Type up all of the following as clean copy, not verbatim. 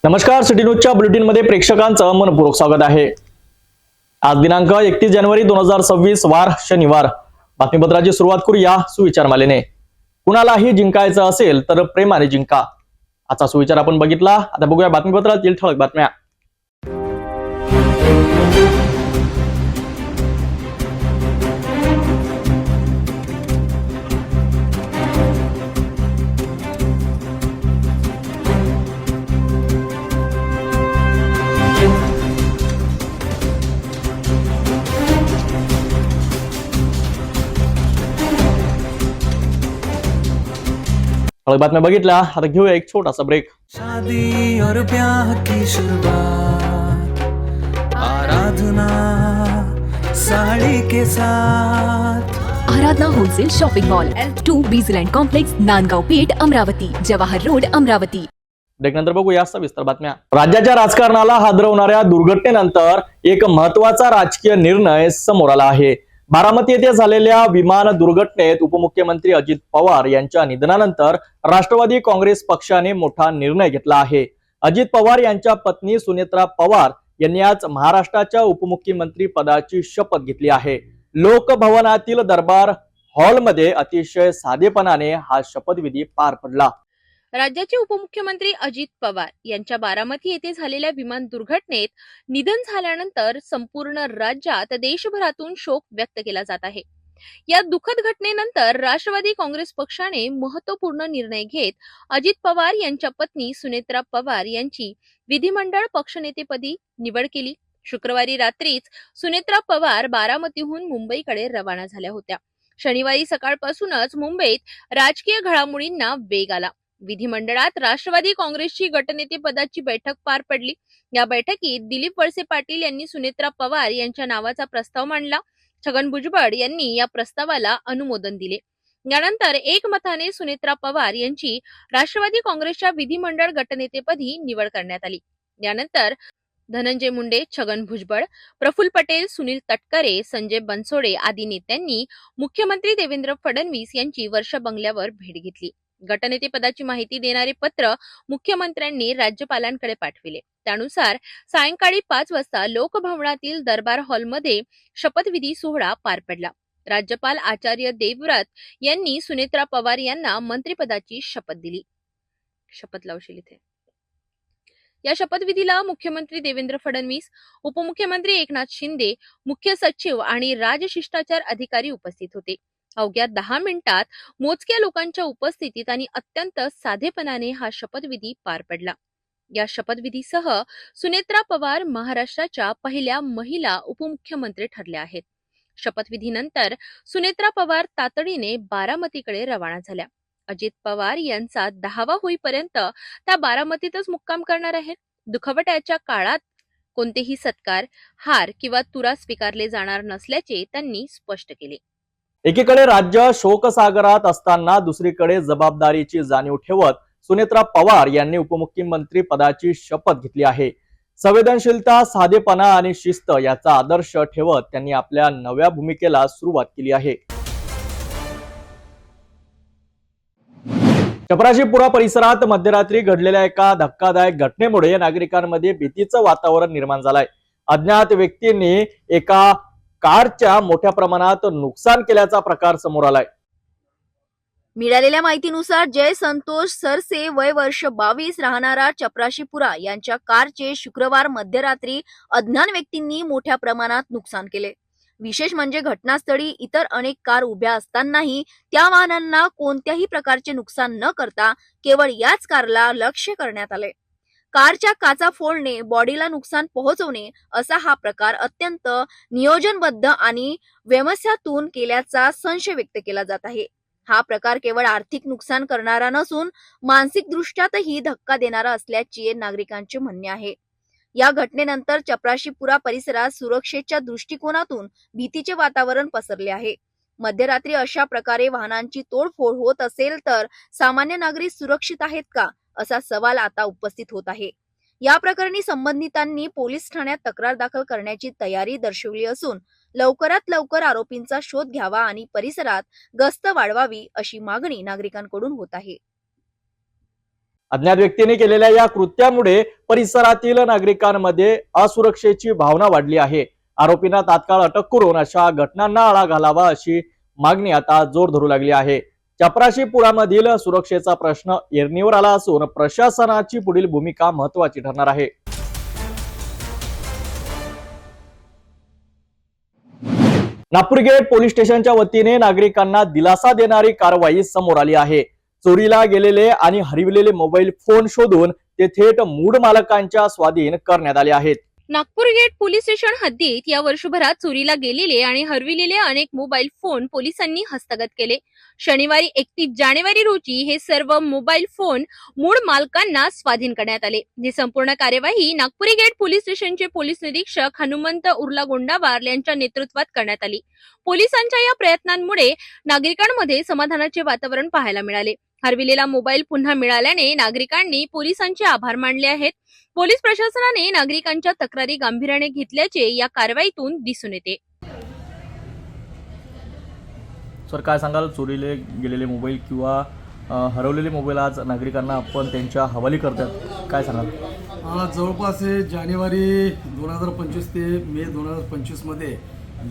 नमस्कार, सिटी न्यूजच्या बुलेटिनमध्ये प्रेक्षकांचं मनपूर्वक स्वागत आहे। आज दिनांक 31 जानेवारी 2026 वार शनिवार। बातमीपत्राची सुरुवात करूया सुविचार मालेने। कुणालाही जिंकायचं असेल तर प्रेमाने जिंका, आजचा सुविचार आपण बघितला। आता बघूया बातमीपत्रातील ठळक बातम्या। ठळक बातम्या बघितल्या, आता घेऊया एक छोटासा ब्रेक। शादी और ब्याह की शुरुआत आराधना साड़ी के साथ। Aradhana wholesale shopping mall L2 Bijland complex, Nandgaon Peth, Amravati, Jawahar road, Amravati. ब्रेकनंतर बघूया सविस्तर बातम्या। राज्याच्या राजकारणाला हादरवणाऱ्या दुर्घटनेनंतर एक महत्त्वाचा राजकीय निर्णय समोर आला आहे। बारामती येथे झालेल्या विमान दुर्घटनेत उपमुख्यमंत्री अजित पवार यांच्या निधनानंतर राष्ट्रवादी काँग्रेस पक्षाने मोठा निर्णय घेतला आहे। अजित पवार यांच्या पत्नी सुनेत्रा पवार यांनी आज महाराष्ट्राच्या उपमुख्यमंत्री पदाची शपथ घेतली आहे। लोकभवनातील दरबार हॉलमध्ये अतिशय साधेपणाने हा शपथविधी पार पडला। राज्याचे उपमुख्यमंत्री अजित पवार यांच्या बारामती येथे झालेल्या विमान दुर्घटनेत निधन झाल्यानंतर संपूर्ण राज्यात देशभरातून शोक व्यक्त केला जात आहे। या दुःखद घटनेनंतर राष्ट्रवादी काँग्रेस पक्षाने महत्त्वपूर्ण निर्णय घेत अजित पवार यांच्या पत्नी सुनेत्रा पवार यांची विधिमंडळ पक्षनेतेपदी निवड केली। शुक्रवारी रात्रीच सुनेत्रा पवार बारामतीहून मुंबईकडे रवाना झाल्या होत्या। शनिवारी सकाळपासूनच मुंबईत राजकीय घडामोडींना वेग आला। विधिमंडळात राष्ट्रवादी काँग्रेसची गटनेते पदाची बैठक पार पडली। या बैठकीत दिलीप वळसे पाटील यांनी सुनेत्रा पवार यांच्या नावाचा प्रस्ताव मांडला। छगन भुजबळ यांनी या प्रस्तावाला अनुमोदन दिले। यानंतर एकमताने सुनेत्रा पवार यांची राष्ट्रवादी काँग्रेसच्या विधिमंडळ गटनेतेपदी निवड करण्यात आली। यानंतर धनंजय मुंडे, छगन भुजबळ, प्रफुल्ल पटेल, सुनील तटकरे, संजय बनसोडे आदी नेत्यांनी मुख्यमंत्री देवेंद्र फडणवीस यांची वर्ष बंगल्यावर भेट घेतली। गटनेतेपदाची माहिती देणारे पत्र मुख्यमंत्र्यांनी राज्यपालांकडे पाठविले। त्यानुसार सायंकाळी 5 वाजता लोकभवनातील दरबार हॉलमध्ये शपथविधी सोहळा पार पडला। राज्यपाल आचार्य देवव्रत यांनी सुनेत्रा पवार यांना मंत्रिपदाची शपथ दिली। शपथ लावशील इथे। या शपथविधीला मुख्यमंत्री देवेंद्र फडणवीस, उपमुख्यमंत्री एकनाथ शिंदे, मुख्य सचिव आणि राजशिष्टाचार अधिकारी उपस्थित होते। अवघ्या 10 मिनिटात मोजक्या लोकांच्या उपस्थितीत आणि अत्यंत साधेपणाने हा शपथविधी पार पडला। या शपथविधीसह सुनेत्रा पवार महाराष्ट्राच्या पहिल्या महिला उपमुख्यमंत्री ठरल्या आहेत। शपथविधीनंतर सुनेत्रा पवार तातडीने बारामतीकडे रवाना झाल्या। अजित पवार यांचा 10वा होईपर्यंत त्या बारामतीतच मुक्काम करणार आहेत। दुखवट्याच्या काळात कोणतेही सत्कार, हार किंवा तुरा स्वीकारले जाणार नसल्याचे त्यांनी स्पष्ट केले। एकीकडे राज्य शोकसागरात असताना दुसरीकडे जबाबदारीची जाणीव ठेवत सुनेत्रा पवार यांनी उपमुख्यमंत्री पदाची शपथ घेतली आहे। संवेदनशीलता, साधेपणा आणि शिस्त याचा आदर्श ठेवत त्यांनी आपल्या नव्या भूमिकेला सुरुवात केली आहे। चपराशीपुरा परिसरात मध्यरात्री घडलेल्या एका धक्कादायक घटनेमुळे नागरिकांमध्ये भीतीचं वातावरण निर्माण झालंय। अज्ञात व्यक्तींनी एका कारच्या मोठ्या प्रमाणात नुकसान केल्याचा प्रकार समोर आलाय। मिळालेल्या माहितीनुसार जय संतोष सरसे, वय वर्ष 22, राहणारा चपराशीपुरा यांच्या कारचे शुक्रवार मध्यरात्री अज्ञात व्यक्तींनी मोठ्या प्रमाणात नुकसान केले। विशेष म्हणजे घटनास्थळी इतर अनेक कार उभ्या असतानाही त्या वाहनांना कोणत्याही प्रकारचे नुकसान न करता केवळ याच कारला लक्ष्य करण्यात आले। कारच्या काचा फोडणे, बॉडीला नुकसान पोहोचवणे असा हा प्रकार अत्यंत नियोजनबद्ध आणि व्यवस्थातून केल्याचा संशय व्यक्त केला जात आहे। हा प्रकार केवळ आर्थिक नुकसान करणारा नसून मानसिक दृष्ट्यातही धक्का देणारा असल्याचे नागरिकांचे म्हणणे आहे। या घटनेनंतर चपराशीपुरा परिसरात सुरक्षेच्या दृष्टिकोनातून भीतीचे वातावरण पसरले आहे। मध्यरात्री अशा प्रकारे वाहनांची तोडफोड होत असेल तर सामान्य नागरिक सुरक्षित आहेत का, असा सवाल आता उपस्थित होत आहे। या प्रकरणी संबंधितांनी पोलीस ठाण्यात तक्रार दाखल करण्याची तयारी दर्शवली असून लवकरात लवकर आरोपींचा शोध घ्यावा आणि परिसरात गस्त वाढवावी अशी मागणी नागरिकांकडून होत आहे। अज्ञात व्यक्तीने केलेल्या या कृत्यामुळे परिसरातील नागरिकांमध्ये असुरक्षेची भावना वाढली आहे. आरोपींना तात्काळ अटक करून अशा घटनांना आळा घालावा अशी मागणी आता जोर धरू लागली आहे. चपराशीपुरामधील सुरक्षेचा प्रश्न ऐरणीवर आला असून प्रशासनाची पुढील भूमिका महत्त्वाची ठरणार आहे. नागपूर गेट पोलीस स्टेशनच्या वतीने नागरिकांना दिलासा देणारी कारवाई समोर आली आहे. चोरीला गेलेले आणि हरविलेले मोबाईल फोन शोधून ते थेट मूळ मालकांच्या स्वाधीन करण्यात आले आहेत. नागपूर गेट पोलीस स्टेशन हद्दीत या वर्षभरात चोरीला गेलेले आणि हरविलेले अनेक मोबाईल फोन पोलिसांनी हस्तगत केले. शनिवारी 31 जानेवारी रोजी हे सर्व मोबाईल फोन मूळ मालकांना स्वाधीन करण्यात आले. ही संपूर्ण कार्यवाही नागपुरी गेट पोलीस स्टेशनचे पोलीस निरीक्षक हनुमंत उर्ला गोंडावार यांच्या नेतृत्वात करण्यात आली. पोलिसांच्या या प्रयत्नांमुळे नागरिकांमध्ये समाधानाचे वातावरण पाहायला मिळाले. हरविलेला मोबाईल पुन्हा मिळाल्याने नागरिकांनी पोलिसांचे आभार मानले आहेत. पोलीस प्रशासनाने नागरिकांच्या तक्रारी गांभीर्याने घेतल्याचे या कारवाईतून दिसून येते. सर, काय सांगाल, चोरीले गेलेले मोबाईल किंवा हरवलेले मोबाईल आज नागरिकांना आपण त्यांच्या हवाली करतात, काय सांगाल? जवळपास हे जानेवारी 2025 ते मे 2025 मध्ये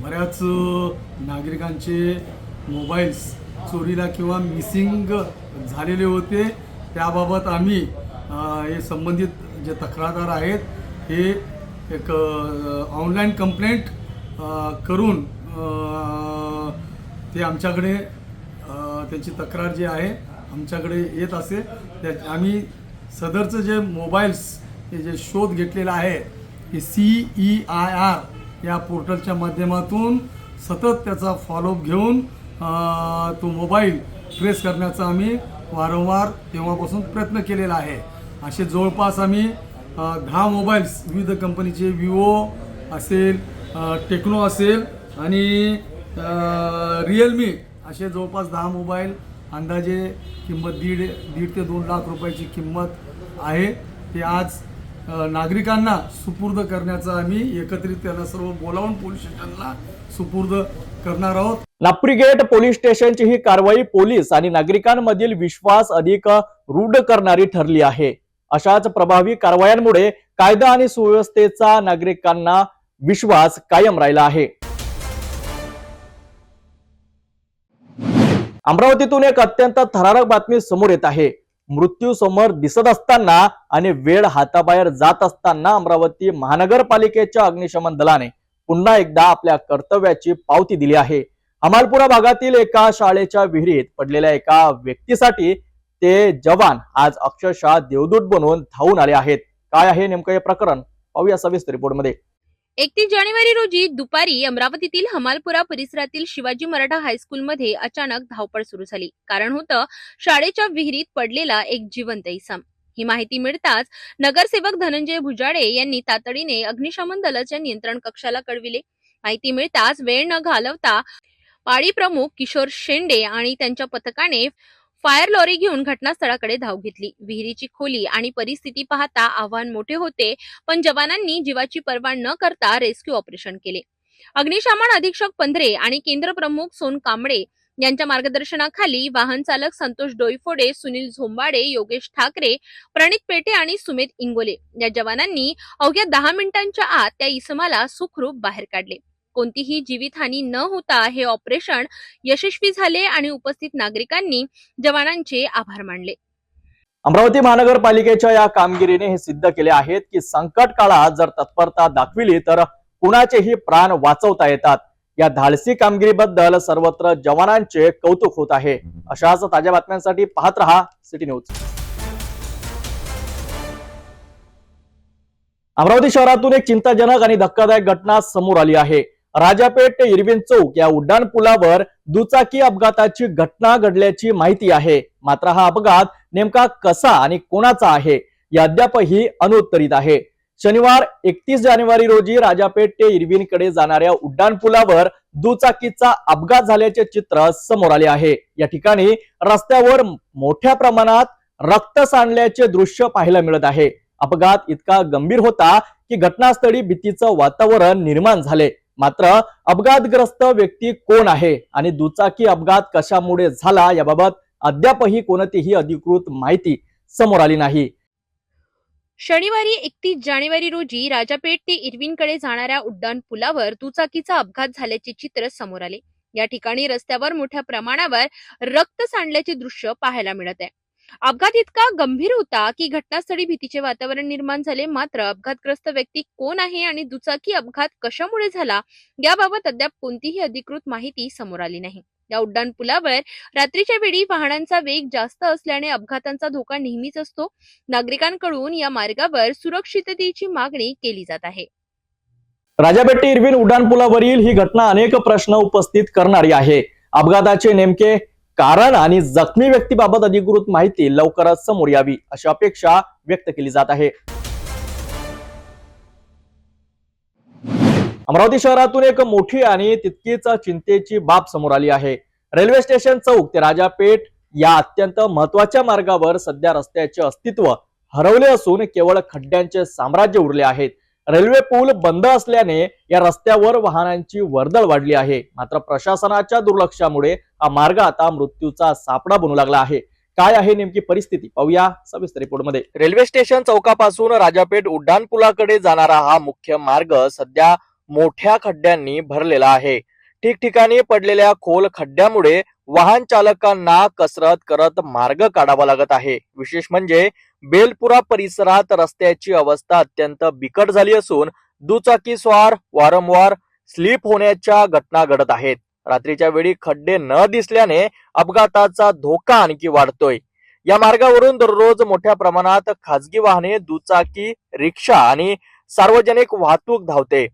बऱ्याच नागरिकांचे मोबाईल्स चोरीला किंवा मिसिंग झालेले होते. त्याबाबत आम्ही हे संबंधित जे तक्रारदार आहेत हे एक ऑनलाईन कंप्लेंट करून ते आमच्याकडे त्यांची तक्रार जी आहे आमच्याकडे येत असे. त्या आम्ही सदरचं जे मोबाईल्स हे जे शोध घेतलेला आहे हे CEIR या पोर्टलच्या माध्यमातून सतत त्याचा फॉलोअप घेऊन तो मोबाईल ट्रेस करण्याचा आम्ही वारंवार तेव्हापासून प्रयत्न केलेला आहे. असे जवळपास आम्ही 10 मोबाईल्स विविध कंपनीचे विवो असेल, टेक्नो असेल आणि रिअलमी असे जवळपास 10 मोबाईल अंदाजे किंमत दीड ते 2 लाख रुपयाची किंमत आहे. ते आज नागरिकांना सुपूर्द करण्याचा आम्ही एकत्रित त्यांना सर्व बोलावून पोलीस स्टेशनला सुपूर्द करणार आहोत. नागपुरी गेट पोलीस स्टेशनची ही कारवाई पोलीस आणि नागरिकांमधील विश्वास अधिक रूढ करणारी ठरली आहे. अशाच प्रभावी कारवायांमुळे कायदा आणि सुव्यवस्थेचा नागरिकांना विश्वास कायम राहिला आहे. अमरावतीतून एक अत्यंत थरारक बातमी समोर येत आहे. मृत्यू समोर दिसत असताना आणि वेळ हाताबाहेर जात असताना अमरावती महानगरपालिकेच्या अग्निशमन दलाने पुन्हा एकदा आपल्या कर्तव्याची पावती दिली आहे. हमालपुरा भागातील एका शाळेच्या विहिरीत पडलेल्या एका व्यक्तीसाठी ते जवान आज अक्षरशः देवदूत बनवून धावून आले आहेत. काय आहे नेमकं हे प्रकरण, पाहूया सविस्तर रिपोर्टमध्ये. 31 जानेवारी रोजी दुपारी अमरावतीतील हमालपुरा परिसरातील शिवाजी मराठा हायस्कूलमध्ये अचानक धावपळ सुरू झाली. कारण होतं शाळेच्या विहिरीत पडलेला एक जिवंत इसम. ही माहिती मिळताच नगरसेवक धनंजय भुजाडे यांनी तातडीने अग्निशमन दलाच्या नियंत्रण कक्षाला कळविले. माहिती मिळताच वेळ न घालवता पाडी प्रमुख किशोर शेंडे आणि त्यांच्या पथकाने फायर लॉरी घेऊन घटनास्थळाकडे धाव घेतली. विहिरीची खोली आणि परिस्थिती पाहता आव्हान मोठे होते, पण जवानांनी जीवाची पर्वा न करता रेस्क्यू ऑपरेशन केले. अग्निशमन अधीक्षक पंधरे आणि केंद्र प्रमुख सोन कांबळे यांच्या मार्गदर्शनाखाली वाहन चालक संतोष डोईफोडे, सुनील झोंबाडे, योगेश ठाकरे, प्रणित पेटे आणि सुमेध इंगोले या जवानांनी अवघ्या 10 मिनिटांच्या आत त्या इसमाला सुखरूप बाहेर काढले. कोणतीही जीवितहानी न होता हे ऑपरेशन यशस्वी झाले आणि उपस्थित नागरिकांनी जवानांचे आभार मानले. अमरावती महानगरपालिकेच्या या कामगिरीने हे सिद्ध केले आहेत की संकट काळात जर तत्परता दाखविली तर कुणाचेही प्राण वाचवता येतात. या धाडसी कामगिरीबद्दल सर्वत्र जवानांचे कौतुक होत आहे. अशाच ताज्या बातम्यांसाठी पाहत रहा सिटी न्यूज. अमरावती शहरातून एक चिंताजनक आणि धक्कादायक घटना समोर आली आहे. राजापेठ ते इरविन चौक या उड्डाण पुलावर दुचाकी अपघाताची घटना घडल्याची माहिती आहे. मात्र हा अपघात नेमका कसा आणि कोणाचा आहे हे अद्यापही अनुत्तरित आहे. शनिवार 31 जानेवारी रोजी राजापेठ ते इरविनकडे जाणाऱ्या उड्डाण पुलावर दुचाकीचा अपघात झाल्याचे चित्र समोर आले आहे. या ठिकाणी रस्त्यावर मोठ्या प्रमाणात रक्त सांडल्याचे दृश्य पाहायला मिळत आहे. अपघात इतका गंभीर होता की घटनास्थळी भीतीचं वातावरण निर्माण झाले. मात्र अपघातग्रस्त व्यक्ती कोण आहे आणि दुचाकी अपघात कशामुळे झाला याबाबत अद्यापही कोणतीही अधिकृत माहिती समोर आली नाही. शनिवारी 31 जानेवारी रोजी राजापेठ ते इरविनकडे जाणाऱ्या उड्डाण पुलावर दुचाकीचा अपघात झाल्याचे चित्र समोर आले. या ठिकाणी रस्त्यावर मोठ्या प्रमाणावर रक्त सांडल्याचे दृश्य पाहायला मिळत आहे. अपघात इतका गंभीर होता की घटनास्थळी भीतीचे वातावरण निर्माण झाले. मात्र अपघातग्रस्त व्यक्ती कोण आहे आणि दुचाकी अपघात कशामुळे झाला याबाबत अद्याप कोणतीही अधिकृत माहिती समोर आली नाही. या उड्डाण पुलावर रात्रीच्या वेळी वाहनांचा वेग जास्त असल्याने अपघातांचा धोका नेहमीच असतो. नागरिकांकडून या मार्गावर सुरक्षिततेची मागणी केली जात आहे. राजापेठ ते इरविन उड्डाणपुलावरील ही घटना अनेक प्रश्न उपस्थित करणारी आहे. अपघाताचे नेमके कारण आणि जखमी व्यक्तीबाबत अधिकृत माहिती लवकरच समोर यावी अशी अपेक्षा व्यक्त केली जात आहे. अमरावती शहरातून एक मोठी आणि तितकीच चिंतेची बाब समोर आली आहे. रेल्वे स्टेशन चौक ते राजापेठ या अत्यंत महत्वाच्या मार्गावर सध्या रस्त्याचे अस्तित्व हरवले असून केवळ खड्ड्यांचे साम्राज्य उरले आहेत. रेल्वे पूल बंद असल्याने या रस्त्यावर वाहनांची वर्दळ वाढली आहे. मात्र प्रशासनाच्या दुर्लक्षामुळे हा मार्ग आता मृत्यूचा सापळा बनू लागला आहे. काय आहे नेमकी परिस्थिती पाहूया सविस्तर रिपोर्टमध्ये. रेल्वे स्टेशन चौकापासून राजापेठ उड्डाणपुलाकडे जाणारा हा मुख्य मार्ग सध्या मोठ्या खड्ड्यांनी भरलेला आहे. ठिकठिकाणी पडलेल्या खोल खड्ड्यामुळे वाहन चालकांना कसरत करत मार्ग काढावा लागत आहे. विशेष म्हणजे बेलपुरा परिसरात रस्त्याची अवस्था अत्यंत बिकट झाली असून दुचाकी स्वार वारंवार स्लिप होण्याच्या घटना घडत आहेत. रात्रीच्या वेळी खड्डे न दिसल्याने अपघाताचा धोका आणखी वाढतोय. या मार्गावरून दररोज मोठ्या प्रमाणात खासगी वाहने, दुचाकी, रिक्षा आणि सार्वजनिक वाहतूक धावते.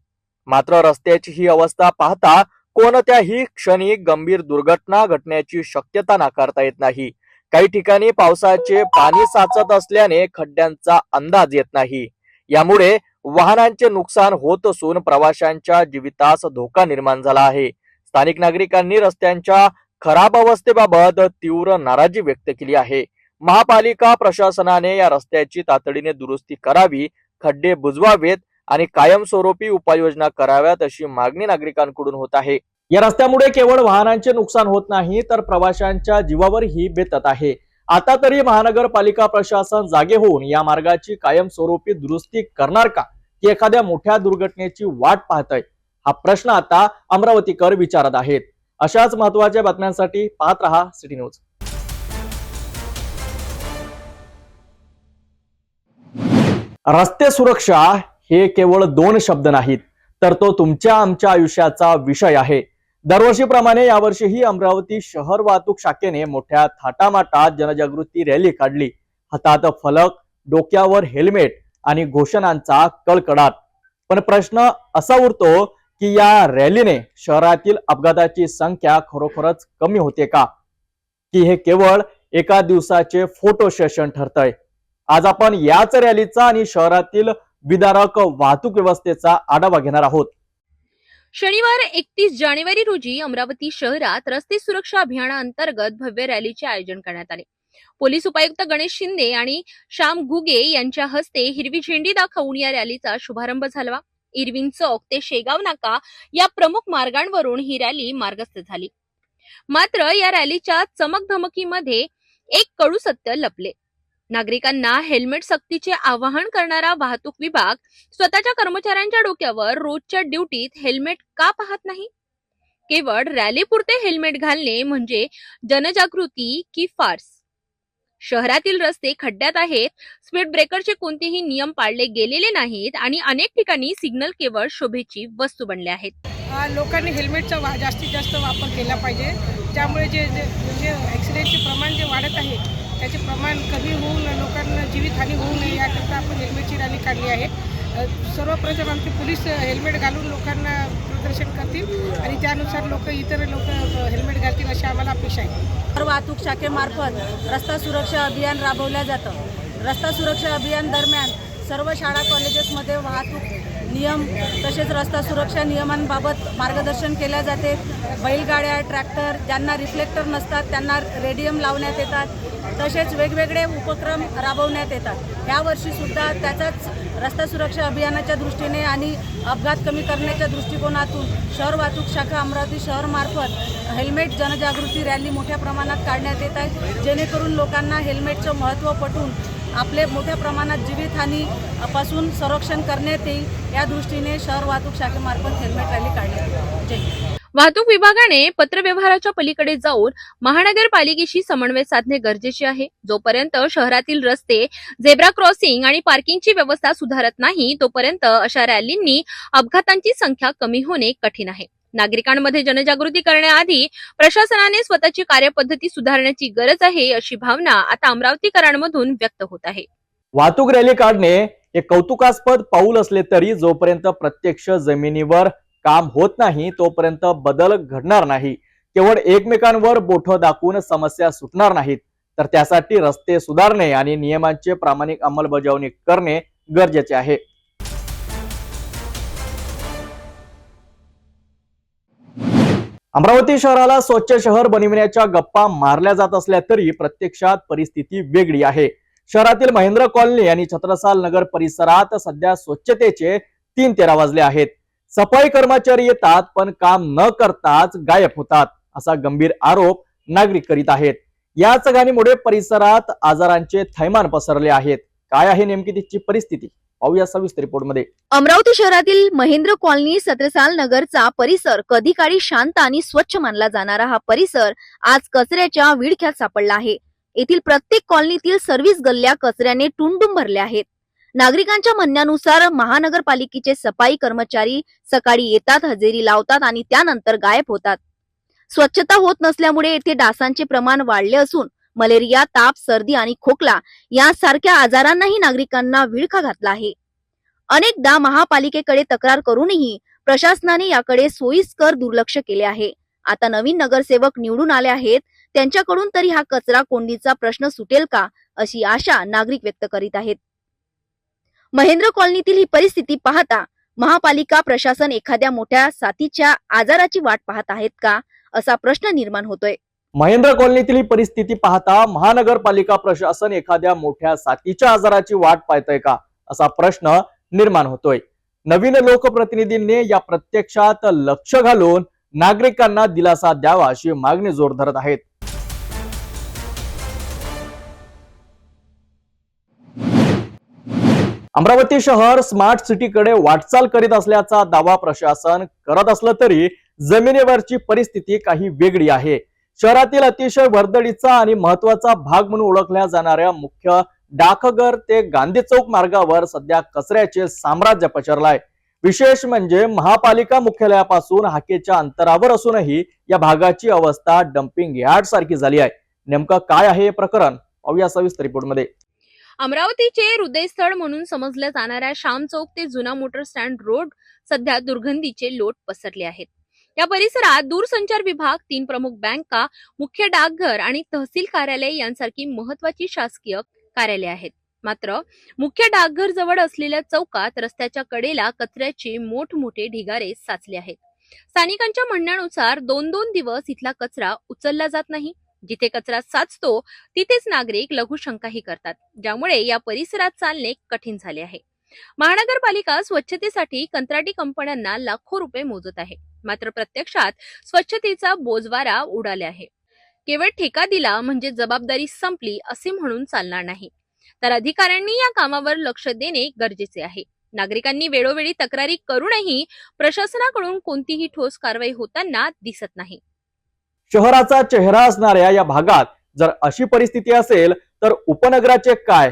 मात्र रस्त्याची ही अवस्था पाहता कोणत्याही क्षणी गंभीर दुर्घटना घडण्याची शक्यता नाकारता येत नाही. काही ठिकाणी पावसाचे पाणी साचत असल्याने खड्ड्यांचा अंदाज येत नाही. यामुळे वाहनांचे नुकसान होत असून प्रवाशांच्या जीवितास धोका निर्माण झाला आहे. स्थानिक नागरिकांनी रस्त्यांच्या खराब अवस्थेबाबत तीव्र नाराजी व्यक्त केली आहे. महापालिका प्रशासनाने या रस्त्याची तातडीने दुरुस्ती करावी, खड्डे बुजवावेत आणि कायमस्वरूपी उपाययोजना कराव्यात अशी मागणी नागरिकांकडून होत आहे. या रस्त्यामुळे केवळ वाहनांचे नुकसान होत नाही तर प्रवाशांच्या जीवावरही बेतत आहे. आता तरी महानगरपालिका प्रशासन जागे होऊन या मार्गाची कायमस्वरूपी दुरुस्ती करणार का की एखाद्या मोठ्या दुर्घटनेची वाट पाहतय हा प्रश्न आता अमरावतीकर विचारत आहेत. अशाच महत्त्वाच्या बातम्यांसाठी पाहत रहा सिटी न्यूज. रस्ते सुरक्षा हे केवळ 2 शब्द नाहीत तर तो तुमच्या आमच्या आयुष्याचा विषय आहे. दरवर्षीप्रमाणे यावर्षीही अमरावती शहर वाहतूक शाखेने मोठ्या थाटामाटात जनजागृती रॅली काढली. हातात फलक, डोक्यावर हेल्मेट आणि घोषणांचा कडकडाट. पण प्रश्न असा उरतो की या रॅलीने शहरातील अपघाताची संख्या खरोखरच कमी होते का की हे केवळ एका दिवसाचे फोटो सेशन ठरतंय. आज आपण याच रॅलीचा आणि शहरातील विदारक वाहतूक व्यवस्थेचा आढावा घेणार आहोत. शनिवार 31 जानेवारी रोजी अमरावती शहरात रस्ते सुरक्षा अभियानाअंतर्गत भव्य रॅलीचे आयोजन करण्यात आले. पोलीस उपायुक्त गणेश शिंदे आणि श्याम घुगे यांच्या हस्ते हिरवी झेंडी दाखवून या रॅलीचा शुभारंभ झाला. इरविन चौक ते शेगाव नाका या प्रमुख मार्गांवरून ही रॅली मार्गस्थ झाली. मात्र या रॅलीच्या चमकधमकीमध्ये एक कडू सत्य लपले. नागरिकांना हेल्मेट सक्तीचे आवाहन करणारा वाहतूक विभाग स्वतःच्या कर्मचाऱ्यांच्या डोक्यावर रोजच्या ड्युटीत हेल्मेट का पाहत नाही? केवळ रॅलीपुरते हेल्मेट घालणे म्हणजे जनजागृती की फार्स? शहरातील रस्ते खड्ड्यात आहेत, स्पीड ब्रेकरचे कोणतेही नियम पाळले गेलेले नाहीत आणि अनेक ठिकाणी सिग्नल केवळ शोभेची वस्तू बनले आहेत. लोकांनी हेल्मेटचा जास्तीत जास्त वापर केला पाहिजे. त्यामुळे जे ॲक्सिडेंटचे प्रमाण जे वाढत आहे त्याचे प्रमाण कमी होऊन लोकांना जीवितहानी होऊ नये याकरता आपण हेल्मेटची रॅली काढली आहे. सर्वप्रथम आमचे पोलीस हेल्मेट घालून लोकांना प्रदर्शन करतील आणि त्यानुसार इतर लोक हेल्मेट घालतील अशी आम्हाला अपेक्षा आहे. वाहतूक शाखेमार्फत रस्ता सुरक्षा अभियान राबवलं जातं. रस्ता सुरक्षा अभियान दरम्यान सर्व शाळा कॉलेजेसमध्ये वाहतूक नियम तसेच रस्ता सुरक्षा नियमांबाबत मार्गदर्शन केले जाते. बैलगाड्या, ट्रॅक्टर ज्यांना रिफ्लेक्टर नसतात त्यांना रेडियम लावण्यात येतात. तसेच वेगवेगळे उपक्रम राबवण्यात येतात. यावर्षीसुद्धा त्याचाच रस्ता सुरक्षा अभियानाच्या दृष्टीने आणि अपघात कमी करण्याच्या दृष्टिकोनातून शहर वाहतूक शाखा अमरावती शहरमार्फत हेल्मेट जनजागृती रॅली मोठ्या प्रमाणात काढण्यात येत आहे, जेणेकरून लोकांना हेल्मेटचं महत्त्व पटवून आपले मोठ्या प्रमाणात जीवितहानी पासून संरक्षण करण्यात येईल या दृष्टीने शहर वाहतूक शाखेमार्फत हेल्मेट रॅली काढण्यात येईल. जय हिंद. वाहतूक विभागाने पत्रव्यवहाराच्या पलीकडे जाऊन महानगरपालिकेशी समन्वय साधणे गरजेचे आहे. जोपर्यंत शहरातील रस्ते, झेब्रा क्रॉसिंग आणि पार्किंगची व्यवस्था सुधारत नाही तोपर्यंत अशा रॅलींनी अपघातांची संख्या कमी होणे कठीण आहे. नागरिकांमध्ये जनजागृती करण्याआधी प्रशासनाने स्वतःची कार्यपद्धती सुधारण्याची गरज आहे, अशी भावना आता अमरावतीकरांमधून व्यक्त होत आहे. वाहतूक रॅली काढणे हे कौतुकास्पद पाऊल असले तरी जोपर्यंत प्रत्यक्ष जमिनीवर काम होत नाही तोपर्यंत बदल घडणार नाही. केवळ एकमेकांवर बोटं दाखवून समस्या सुटणार नाहीत, तर त्यासाठी रस्ते सुधारणे आणि नियमांची प्रामाणिक अंमलबजावणी करणे गरजेचे आहे. अमरावती शहराला स्वच्छ शहर बनविण्याच्या गप्पा मारल्या जात असल्या तरी प्रत्यक्षात परिस्थिती वेगळी आहे. शहरातील महेंद्र कॉलनी आणि छत्रसाल नगर परिसरात सध्या स्वच्छतेचे 3:13 वाजले आहेत. सफाई कर्मचारी येतात पण काम न करताच गायब होतात, असा गंभीर आरोप नागरिक करीत आहेत. याच घाणीमुळे परिसरात आजारांचे थैमान पसरले आहेत. काय आहे नेमकी तिची परिस्थिती, पाहूया सविस्तर रिपोर्टमध्ये. अमरावती शहरातील महेंद्र कॉलनी सत्रसाल नगरचा परिसर कधी काळी शांत आणि स्वच्छ मानला जाणारा हा परिसर आज कचऱ्याच्या विळख्यात सापडला आहे. येथील प्रत्येक कॉलनीतील सर्व्हिस गल्ल्या कचऱ्याने टुंडुम भरल्या आहेत. नागरिकांच्या म्हणण्यानुसार महानगरपालिकेचे सफाई कर्मचारी सकाळी येतात, हजेरी लावतात आणि त्यानंतर गायब होतात. स्वच्छता होत नसल्यामुळे येथे डासांचे प्रमाण वाढले असून मलेरिया, ताप, सर्दी आणि खोकला यासारख्या आजारांनाही नागरिकांना विळखा घातला आहे. अनेकदा महापालिकेकडे तक्रार करूनही प्रशासनाने याकडे सोयीस्कर दुर्लक्ष केले आहे. आता नवीन नगरसेवक निवडून आले आहेत, त्यांच्याकडून तरी हा कचरा कोंडीचा प्रश्न सुटेल का, अशी आशा नागरिक व्यक्त करीत आहेत. महेंद्र कॉलनीतील ही परिस्थिती पाहता महापालिका प्रशासन एखाद्या मोठ्या साथीच्या आजाराची वाट पाहत आहेत का, असा प्रश्न निर्माण होतोय. महेंद्र कॉलनीतील ही परिस्थिती पाहता महानगरपालिका प्रशासन एखाद्या मोठ्या साथीच्या आजाराची वाट पाहतोय का, असा प्रश्न निर्माण होतोय. नवीन लोकप्रतिनिधींनी या प्रत्यक्षात लक्ष घालून नागरिकांना दिलासा द्यावा अशी मागणी जोर धरत आहेत. अमरावती शहर स्मार्ट सिटीकडे वाटचाल करीत असल्याचा दावा प्रशासन करत असलं तरी जमिनीवरची परिस्थिती काही वेगळी आहे. शहरातील अतिशय वर्दळीचा आणि महत्वाचा भाग म्हणून ओळखल्या जाणाऱ्या मुख्य डाकघर ते गांधी चौक मार्गावर सध्या कचऱ्याचे साम्राज्य पसरलाय. विशेष म्हणजे महापालिका मुख्यालयापासून हाकेच्या अंतरावर असूनही या भागाची अवस्था डम्पिंग यार्ड सारखी झाली आहे. नेमकं काय आहे हे प्रकरण, पाहूया सविस्तर रिपोर्टमध्ये. अमरावतीचे हृदयस्थळ म्हणून समजल्या जाणाऱ्या श्याम चौक ते जुना मोटर स्टँड रोड सध्या दुर्गंधीचे लोट पसरले आहेत. या परिसरात दूरसंचार विभाग, 3 प्रमुख बँका, मुख्य डाकघर आणि तहसील कार्यालय यांसारखी महत्वाची शासकीय कार्यालय आहेत. मात्र मुख्य डाकघर जवळ असलेल्या चौकात रस्त्याच्या कडेला कचऱ्याचे मोठमोठे ढिगारे साचले आहेत. स्थानिकांच्या म्हणण्यानुसार 2-2 दिवस इथला कचरा उचलला जात नाही. जिथे कचरा साचतो तिथेच नागरिक लघुशंकाही करतात, ज्यामुळे या परिसरात चालणे कठीण झाले आहे. महानगरपालिका स्वच्छतेसाठी कंत्राटी कंपन्यांना लाखो रुपये मोजत आहे, मात्र प्रत्यक्षात स्वच्छतेचा बोजवारा उडाले आहे. केवळ ठेका दिला म्हणजे जबाबदारी संपली असे म्हणून चालणार नाही, तर अधिकाऱ्यांनी या कामावर लक्ष देणे गरजेचे आहे. नागरिकांनी वेळोवेळी तक्रारी करूनही प्रशासनाकडून कोणतीही ठोस कारवाई होताना दिसत नाही. शहराचा चेहरा असणाऱ्या या भागात जर अशी परिस्थिती असेल तर उपनगराचे काय,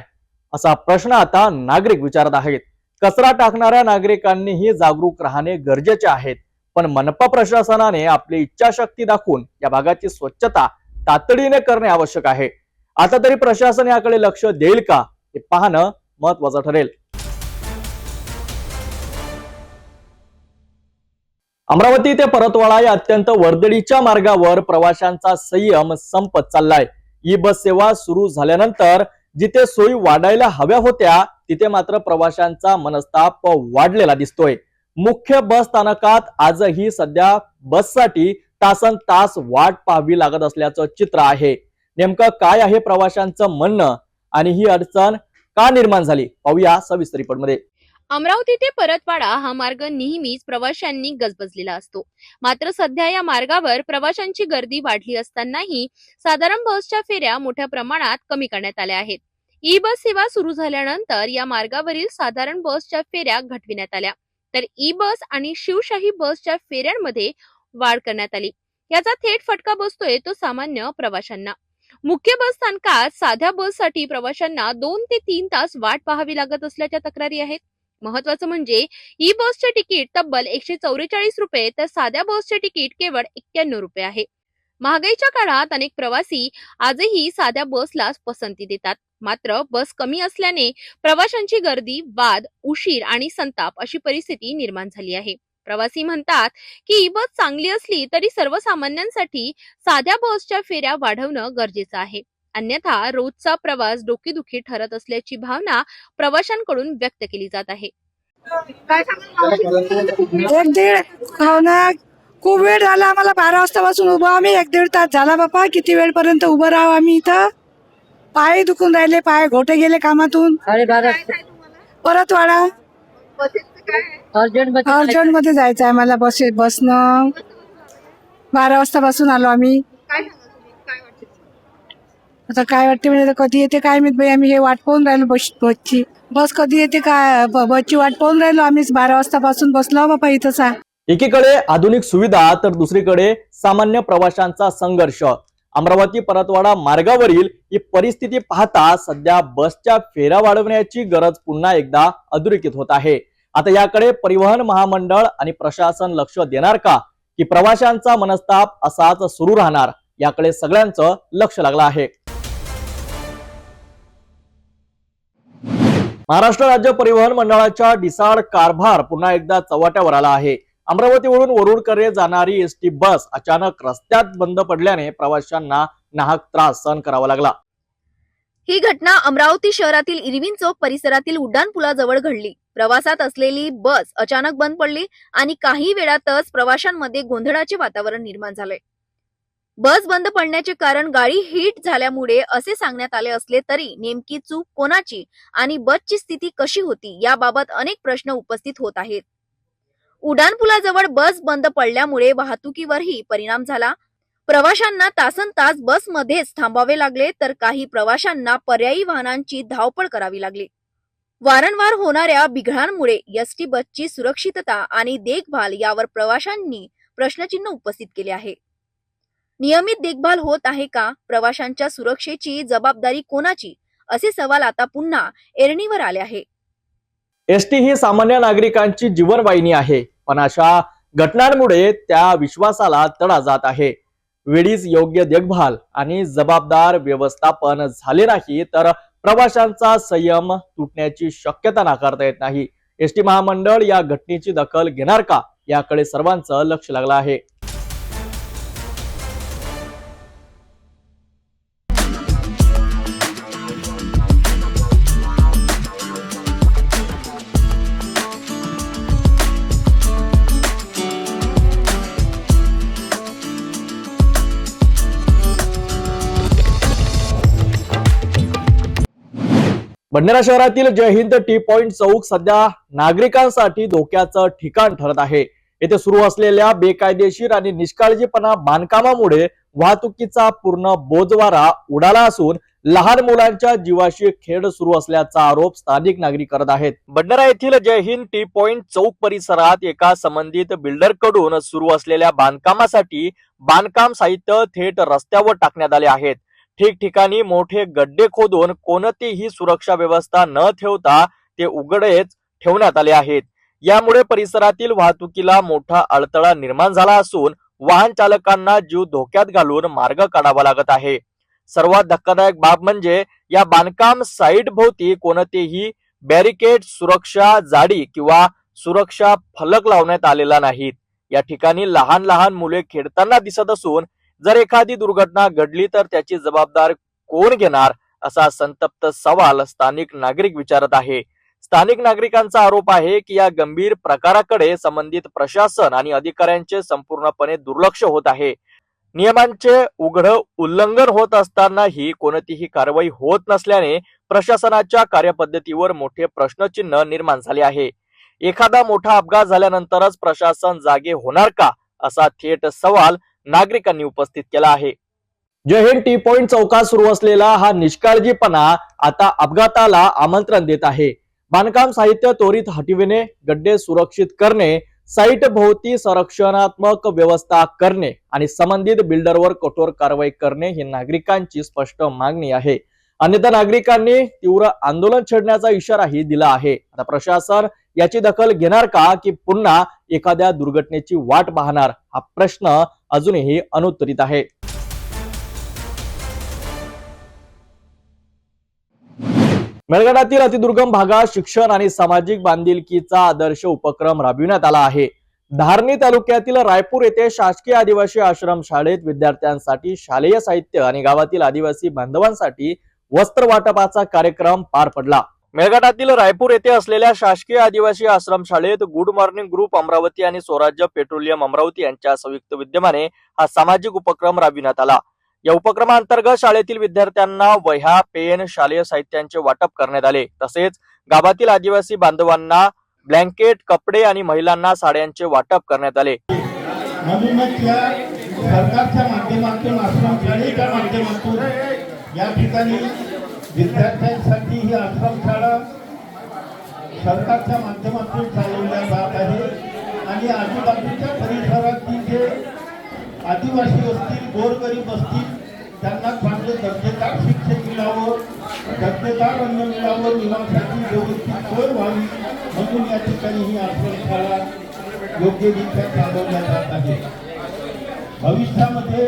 असा प्रश्न आता नागरिक विचारत आहेत. कचरा टाकणाऱ्या नागरिकांनीही जागरूक राहणे गरजेचे आहे, पण मनपा प्रशासनाने आपली इच्छाशक्ती दाखवून या भागाची स्वच्छता तातडीने करणे आवश्यक आहे. आता तरी प्रशासन याकडे लक्ष देईल का हे पाहणं महत्वाचं ठरेल. अमरावती ते परतवाडा या अत्यंत वर्दळीच्या मार्गावर प्रवाशांचा संयम संपत चाललाय. ई बस सेवा सुरू झाल्यानंतर जिथे सोयी वाढायला हव्या होत्या तिथे मात्र प्रवाशांचा मनस्ताप वाढलेला दिसतोय. मुख्य बस स्थानकात आजही सध्या बससाठी तासन तास वाट पाहावी लागत असल्याचं चित्र आहे. नेमकं काय आहे प्रवाशांचं म्हणणं आणि ही अडचण का निर्माण झाली, पाहूया सविस्तर रिपोर्टमध्ये. अमरावती ते परतवाडा हा मार्ग नेहमीच प्रवाशांनी गजबजलेला असतो. मात्र सध्या या मार्गावर प्रवाशांची गर्दी वाढली असतानाही साधारण बसच्या फेऱ्या मोठ्या प्रमाणात कमी करण्यात आल्या आहेत. ई बस सेवा सुरू झाल्यानंतर या मार्गावरील साधारण बसच्या फेऱ्या घटविण्यात आल्या, तर ई बस आणि शिवशाही बसच्या फेऱ्यांमध्ये वाढ करण्यात आली. याचा थेट फटका बसतोय तो सामान्य प्रवाशांना. मुख्य बस स्थानकात साध्या बससाठी प्रवाशांना 2 ते 3 तास वाट पाहावी लागत असल्याच्या तक्रारी आहेत. महत्वाचं म्हणजे ई बसचे तिकीट तब्बल 144 रुपये तर साध्या बसचे तिकीट केवळ 91 रुपये आहे. महागाईच्या काळात अनेक प्रवासी आजही साध्या बसलाच पसंती देतात. मात्र बस कमी असल्याने प्रवाशांची गर्दी, वाद, उशीर आणि संताप अशी परिस्थिती निर्माण झाली आहे. प्रवासी म्हणतात की ई बस चांगली असली तरी सर्वसामान्यांसाठी साध्या बसच्या फेऱ्या वाढवणं गरजेचं आहे. अन्यथा रोजचा प्रवास डोकेदुखी ठरत असल्याची भावना प्रवाशांकडून व्यक्त केली जात आहे. एक दीड हो ना, खूप वेळ झाला आम्हाला. 12 वाजतापासून उभं आम्ही. 1-1.5 तास झाला बापा. किती वेळपर्यंत उभं राहू आम्ही इथं. पाय दुखून राहिले, पाय घोटे गेले कामातून. परतवाडा अर्जंट मध्ये जायचं आहे मला बसनं. 12 वाजतापासून आलो आम्ही. आता काय वाटते म्हणजे कधी येते काय माहित बाई. आम्ही हे वाट पाहून राहिलो बसची. बस कधी येते काय बसची वाट पाहून राहिलो आम्ही. 12 वाजतापासून बसलो बापा इथंच. एकीकडे आधुनिक सुविधा तर दुसरीकडे सामान्य प्रवाशांचा संघर्ष. अमरावती परतवाडा मार्गावरील ही परिस्थिती पाहता सध्या बसच्या फेऱ्या वाढवण्याची गरज पुन्हा एकदा अधोरेखित होत आहे. आता याकडे परिवहन महामंडळ आणि प्रशासन लक्ष देणार का, की प्रवाशांचा मनस्ताप असाच सुरू राहणार, याकडे सगळ्यांचं लक्ष लागलं आहे. महाराष्ट्र राज्य परिवहन मंडळाच्या डिसाड कारभार पुन्हा एकदा चव्हाट्यावर आला आहे. अमरावतीवरून वरुडकडे जाणारी एसटी बस अचानक रस्त्यात बंद पडल्याने प्रवाशांना नाहक त्रास सहन करावा लागला. ही घटना अमरावती शहरातील इरविन चौक परिसरातील उड्डाणपुलाजवळ घडली. प्रवासात असलेली बस अचानक बंद पडली आणि काही वेळातच प्रवाशांमध्ये गोंधळाचे वातावरण निर्माण झाले. बस बंद पडण्याचे कारण गाडी हिट झाल्यामुळे असे सांगण्यात आले असले तरी नेमकी चूक कोणाची आणि बसची स्थिती कशी होती याबाबत अनेक प्रश्न उपस्थित होत आहेत. उड्डाणपुलाजवळ बस बंद पडल्यामुळे वाहतुकीवरही परिणाम झाला. प्रवाशांना तासनतास बसमध्येच थांबावे लागले, तर काही प्रवाशांना पर्यायी वाहनांची धावपळ करावी लागली. वारंवार होणाऱ्या बिघाडांमुळे एसटी बसची सुरक्षितता आणि देखभाल यावर प्रवाशांनी प्रश्नचिन्ह उपस्थित केले आहे. नियमित देखभाल होत आहे का? प्रवाशांच्या सुरक्षेची जबाबदारी कोणाची? असे सवाल आता पुन्हा ऐरणीवर आले आहे. एसटी ही सामान्य नागरिकांची जीवनवाहिनी आहे, पण अशा घटनांमुळे त्या विश्वासाला तडा जात आहे. वेळीच योग्य देखभाल आणि जबाबदार व्यवस्थापन झाले नाही तर प्रवाशांचा संयम तुटण्याची शक्यता नाकारता येत नाही. एसटी महामंडळ या घटनेची दखल घेणार का, याकडे सर्वांचं लक्ष लागलं आहे. भंडारा शहरातील जय हिंद टी पॉइंट चौक सध्या नागरिकांसाठी धोक्याचं ठिकाण ठरत आहे. येथे सुरू असलेल्या बेकायदेशीर आणि निष्काळजीपणा बांधकामामुळे वाहतुकीचा पूर्ण बोजवारा उडाला असून लहान मुलांच्या जीवाशी खेळ सुरू असल्याचा आरोप स्थानिक नागरिक करत आहेत. भंडारा येथील जय हिंद टी पॉइंट चौक परिसरात एका संबंधित बिल्डर कडून सुरू असलेल्या बांधकामासाठी बांधकाम साहित्य थेट रस्त्यावर टाकण्यात आले आहेत. ठिकठिकाणी मोठे गड्डे खोदून कोणतीही सुरक्षा व्यवस्था न ठेवता ते उघडेच ठेवण्यात आले आहेत. यामुळे परिसरातील वाहतुकीला मोठा अडथळा निर्माण झाला असून वाहन चालकांना जीव धोक्यात घालून मार्ग काढावा लागत आहे. सर्वात धक्कादायक बाब म्हणजे या बांधकाम साईट भोवती कोणतेही बॅरिकेड, सुरक्षा जाडी किंवा सुरक्षा फलक लावण्यात आलेला नाहीत. या ठिकाणी लहान लहान मुले खेळताना दिसत असून जर एखादी दुर्घटना घडली तर त्याची जबाबदार कोण घेणार, असा संतप्त सवाल स्थानिक नागरिक विचारत आहे. स्थानिक नागरिकांचा आरोप आहे की या गंभीर प्रकाराकडे संबंधित प्रशासन आणि अधिकाऱ्यांचे संपूर्णपणे दुर्लक्ष होत आहे. नियमांचे उघड उल्लंघन होत असतानाही कोणतीही कारवाई होत नसल्याने प्रशासनाच्या कार्यपद्धतीवर मोठे प्रश्नचिन्ह निर्माण झाले आहे. एखादा मोठा अपघात झाल्यानंतरच प्रशासन जागे होणार का, असा थेट सवाल नागरिकांनी उपस्थित केला आहे. जय हिंद टी पॉइंट चौकात सुरू असलेला हा निष्काळजीपणा आता अपघाताला आमंत्रण देत आहे. बांधकाम साहित्य त्वरित हटविणे, गड्डे सुरक्षित करणे, साईट भोवती संरक्षणात्मक व्यवस्था करणे आणि संबंधित बिल्डरवर कठोर कारवाई करणे ही नागरिकांची स्पष्ट मागणी आहे. अन्यथा नागरिकांनी तीव्र आंदोलन छेडण्याचा इशाराही दिला आहे. आता प्रशासन याची दखल घेणार का, की पुन्हा एखाद्या दुर्घटनेची वाट पाहणार, हा प्रश्न अजूनही अनुत्तरित आहे. मेळघाटातील अतिदुर्गम भागात शिक्षण आणि सामाजिक बांधिलकीचा आदर्श उपक्रम राबविण्यात आला आहे. धारणी तालुक्यातील रायपूर येथे शासकीय आदिवासी आश्रम शाळेत विद्यार्थ्यांसाठी शालेय साहित्य आणि गावातील आदिवासी बांधवांसाठी वस्त्र वाटपाचा कार्यक्रम पार पडला. मेळघाटातील रायपूर येथे असलेल्या शासकीय आदिवासी आश्रम शाळेत गुड मॉर्निंग ग्रुप अमरावती आणि स्वराज्य पेट्रोलियम अमरावती यांच्या संयुक्त विद्यमाने हा सामाजिक उपक्रम राबविण्यात आला. या उपक्रमांतर्गत शाळेतील विद्यार्थ्यांना वह्या, पेन, शालेय साहित्यांचे वाटप करण्यात आले. तसेच गावातील आदिवासी बांधवांना ब्लँकेट, कपडे आणि महिलांना साड्यांचे वाटप करण्यात आले. म्हणूनच या सरकारच्या माध्यमातून आश्रमशाळेच्या माध्यमातून या ठिकाणी विद्यार्थ्यांसाठी ही आश्रमशाळा सरकारच्या माध्यमातून चालवल्या जात आहे. आणि आजूबाजूच्या परिसरातील जे आदिवासी असतील, गोरगरीब असतील, त्यांना चांगले दर्जेदार शिक्षण मिळावं, दर्जेदार अन्न मिळावं, निवासाची व्यवस्थित सोय व्हावी म्हणून या ठिकाणी ही आश्रमशाळा योग्यरित्या चालवल्या जात आहे. भविष्यामध्ये